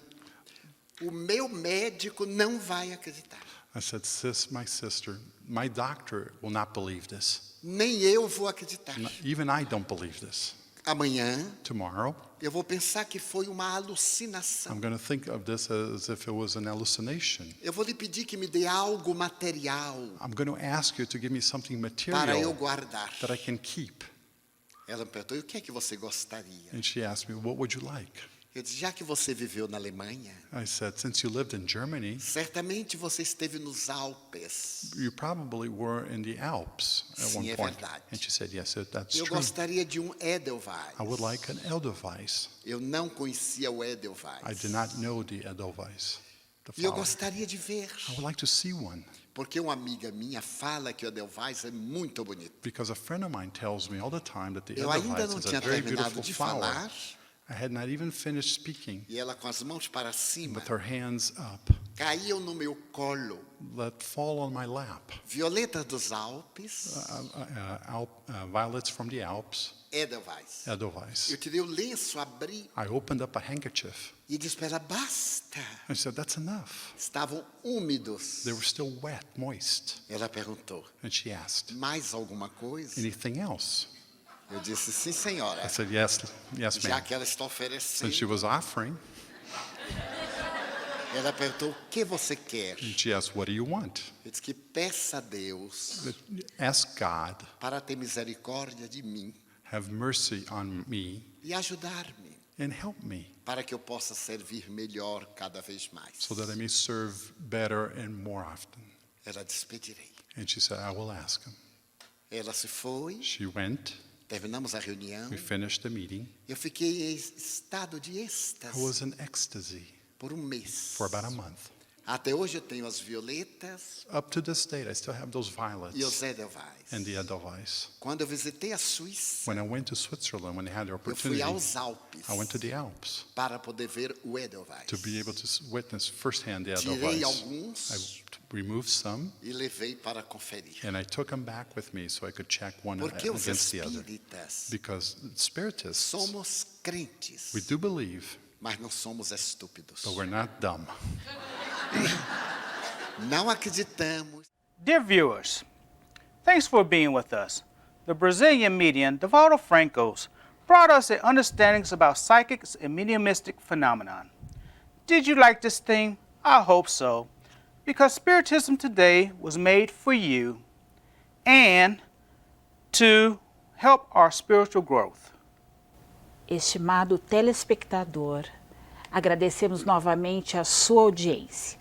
Speaker 4: o meu médico não vai acreditar.
Speaker 5: I said, sis, my sister, my doctor will not believe this.
Speaker 4: Nem eu vou acreditar.
Speaker 5: Even I don't believe this.
Speaker 4: Amanhã
Speaker 5: Tomorrow,
Speaker 4: eu vou pensar que foi uma alucinação.
Speaker 5: I'm going to think of this as if it was an hallucination.
Speaker 4: Eu vou lhe pedir que me dê algo material
Speaker 5: I'm going to ask you to give me something
Speaker 4: para eu
Speaker 5: material
Speaker 4: guardar.
Speaker 5: that I can keep.
Speaker 4: Ela me perguntou, e o que é que você gostaria?
Speaker 5: And she asked me, what would you like?
Speaker 4: Eu disse, já que você viveu na Alemanha,
Speaker 5: I said, since you lived in Germany,
Speaker 4: certamente você esteve nos Alpes.
Speaker 5: you probably were in the Alps at
Speaker 4: Sim,
Speaker 5: one
Speaker 4: é
Speaker 5: point.
Speaker 4: verdade.
Speaker 5: And she said, yes, that's
Speaker 4: Eu
Speaker 5: true.
Speaker 4: gostaria de um Edelweiss.
Speaker 5: I would like an Edelweiss.
Speaker 4: Eu não conhecia o
Speaker 5: I
Speaker 4: Edelweiss.
Speaker 5: did not know the Edelweiss. The
Speaker 4: E eu
Speaker 5: flower.
Speaker 4: gostaria de ver.
Speaker 5: I would like to see one.
Speaker 4: Porque uma amiga minha fala que o Edelweiss é muito bonito.
Speaker 5: Because a friend of mine tells me all the time that the
Speaker 4: Eu ainda
Speaker 5: Edelweiss
Speaker 4: não
Speaker 5: is a
Speaker 4: tinha
Speaker 5: very
Speaker 4: terminado
Speaker 5: beautiful
Speaker 4: de
Speaker 5: flower.
Speaker 4: falar.
Speaker 5: I had not even finished speaking,
Speaker 4: E ela com as mãos para cima,
Speaker 5: with her hands up,
Speaker 4: caiu no meu colo.
Speaker 5: let fall on my lap.
Speaker 4: Violetas dos Alpes,
Speaker 5: Violets from the Alps,
Speaker 4: Edelweiss.
Speaker 5: Edelweiss.
Speaker 4: Eu tirei o lenço, abri
Speaker 5: I opened up a handkerchief.
Speaker 4: e disse para ela, basta.
Speaker 5: I said, that's enough.
Speaker 4: Estavam úmidos.
Speaker 5: They were still wet, moist.
Speaker 4: Ela perguntou,
Speaker 5: And she asked,
Speaker 4: mais alguma coisa?
Speaker 5: anything else?
Speaker 4: Eu disse, sim, senhora.
Speaker 5: I said, yes,
Speaker 4: Já
Speaker 5: ma'am.
Speaker 4: que ela está
Speaker 5: Since she
Speaker 4: oferecendo.
Speaker 5: was offering,
Speaker 4: Ela perguntou, o que você quer?
Speaker 5: and she asked, what do you want?
Speaker 4: Eu disse que peça a Deus
Speaker 5: Ask God,
Speaker 4: para ter misericórdia de mim
Speaker 5: have mercy on me
Speaker 4: e ajudar-me
Speaker 5: and help me
Speaker 4: para que eu possa servir melhor cada vez mais.
Speaker 5: so that I may serve better and more often.
Speaker 4: Ela disse, pedirei.
Speaker 5: And she said, I will ask him.
Speaker 4: Ela se foi,
Speaker 5: She went,
Speaker 4: terminamos a reunião.
Speaker 5: we finished the meeting.
Speaker 4: Eu fiquei em estado de
Speaker 5: I
Speaker 4: êxtase
Speaker 5: was in ecstasy
Speaker 4: por mês.
Speaker 5: for about a month.
Speaker 4: Até hoje eu tenho as violetas
Speaker 5: Up to this date, I still have those
Speaker 4: e os
Speaker 5: violets
Speaker 4: Edelweiss.
Speaker 5: and the Edelweiss.
Speaker 4: Quando eu visitei a Suíça,
Speaker 5: When I went to Switzerland, when I had the
Speaker 4: eu fui
Speaker 5: opportunity,
Speaker 4: aos Alpes
Speaker 5: I went to the Alps
Speaker 4: para poder ver o Edelweiss.
Speaker 5: to be able to witness firsthand the
Speaker 4: Tirei
Speaker 5: Edelweiss.
Speaker 4: alguns
Speaker 5: I removed some,
Speaker 4: e levei para conferir.
Speaker 5: and I took them back with me so I could check one
Speaker 4: Porque os
Speaker 5: against the other.
Speaker 4: espíritas
Speaker 5: Because spiritists,
Speaker 4: somos crentes,
Speaker 5: we do believe,
Speaker 4: mas não somos estúpidos.
Speaker 5: but we're not dumb.
Speaker 4: Não acreditamos.
Speaker 2: Dear viewers, thanks for being with us. The Brazilian medium Divaldo Francos brought us the understandings about psychics and mediumistic phenomenon. Did you like this theme? I hope so, because Spiritism Today was made for you and to help our spiritual growth.
Speaker 3: Estimado telespectador, agradecemos novamente a sua audiência.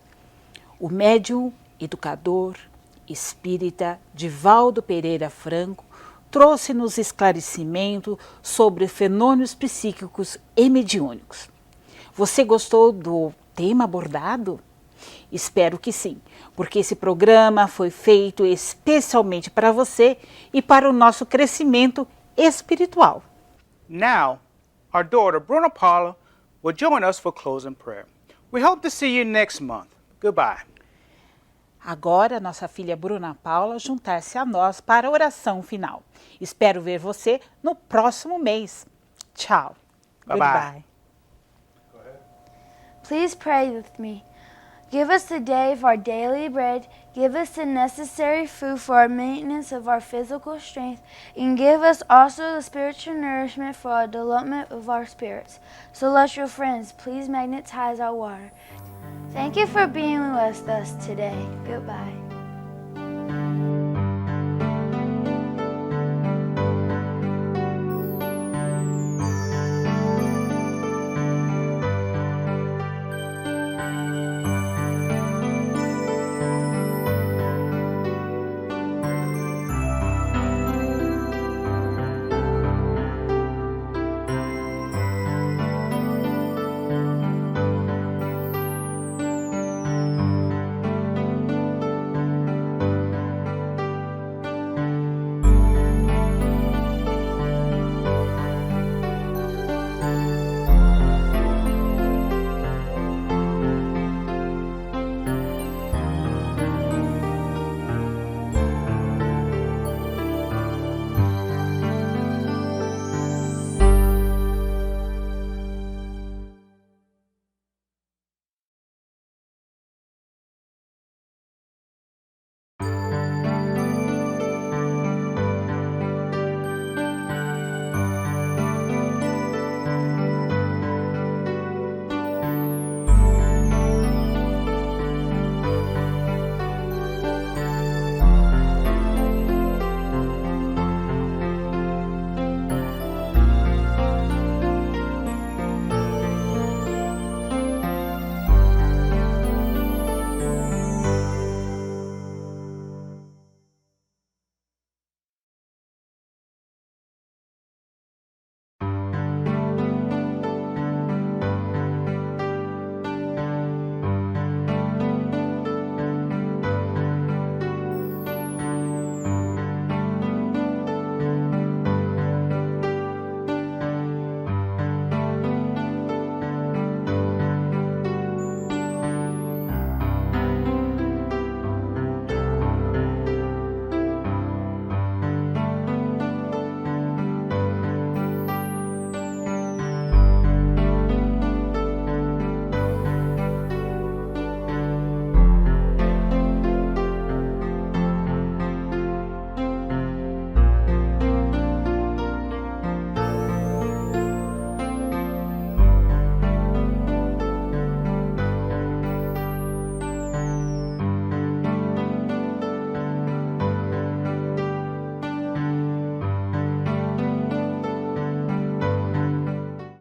Speaker 3: O médium, educador, espírita Divaldo Pereira Franco trouxe-nos esclarecimento sobre fenômenos psíquicos e mediúnicos. Você gostou do tema abordado? Espero que sim, porque esse programa foi feito especialmente para você e para o nosso crescimento espiritual.
Speaker 2: Now, our daughter Bruna Paula will join us for closing prayer. We hope to see you next month. Goodbye.
Speaker 3: Agora, nossa filha Bruna Paula juntar-se a nós para a oração final. Espero ver você no próximo mês. Tchau.
Speaker 2: Bye-bye.
Speaker 3: Goodbye.
Speaker 1: Please pray with me. Give us today of our daily bread. Give us the necessary food for our maintenance of our physical strength. And give us also the spiritual nourishment for our development of our spirits. Celestial friends, please magnetize our water. Thank you for being with us today. Goodbye.